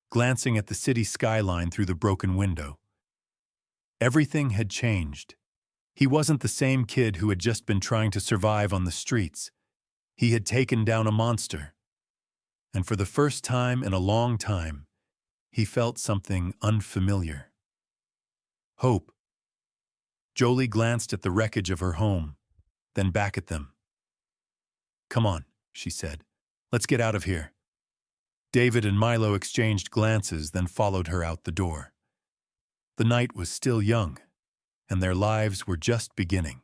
glancing at the city skyline through the broken window. Everything had changed. He wasn't the same kid who had just been trying to survive on the streets. He had taken down a monster. And for the first time in a long time, he felt something unfamiliar. Hope. Jolie glanced at the wreckage of her home, then back at them. "Come on," she said. "Let's get out of here." David and Milo exchanged glances, then followed her out the door. The night was still young, and their lives were just beginning.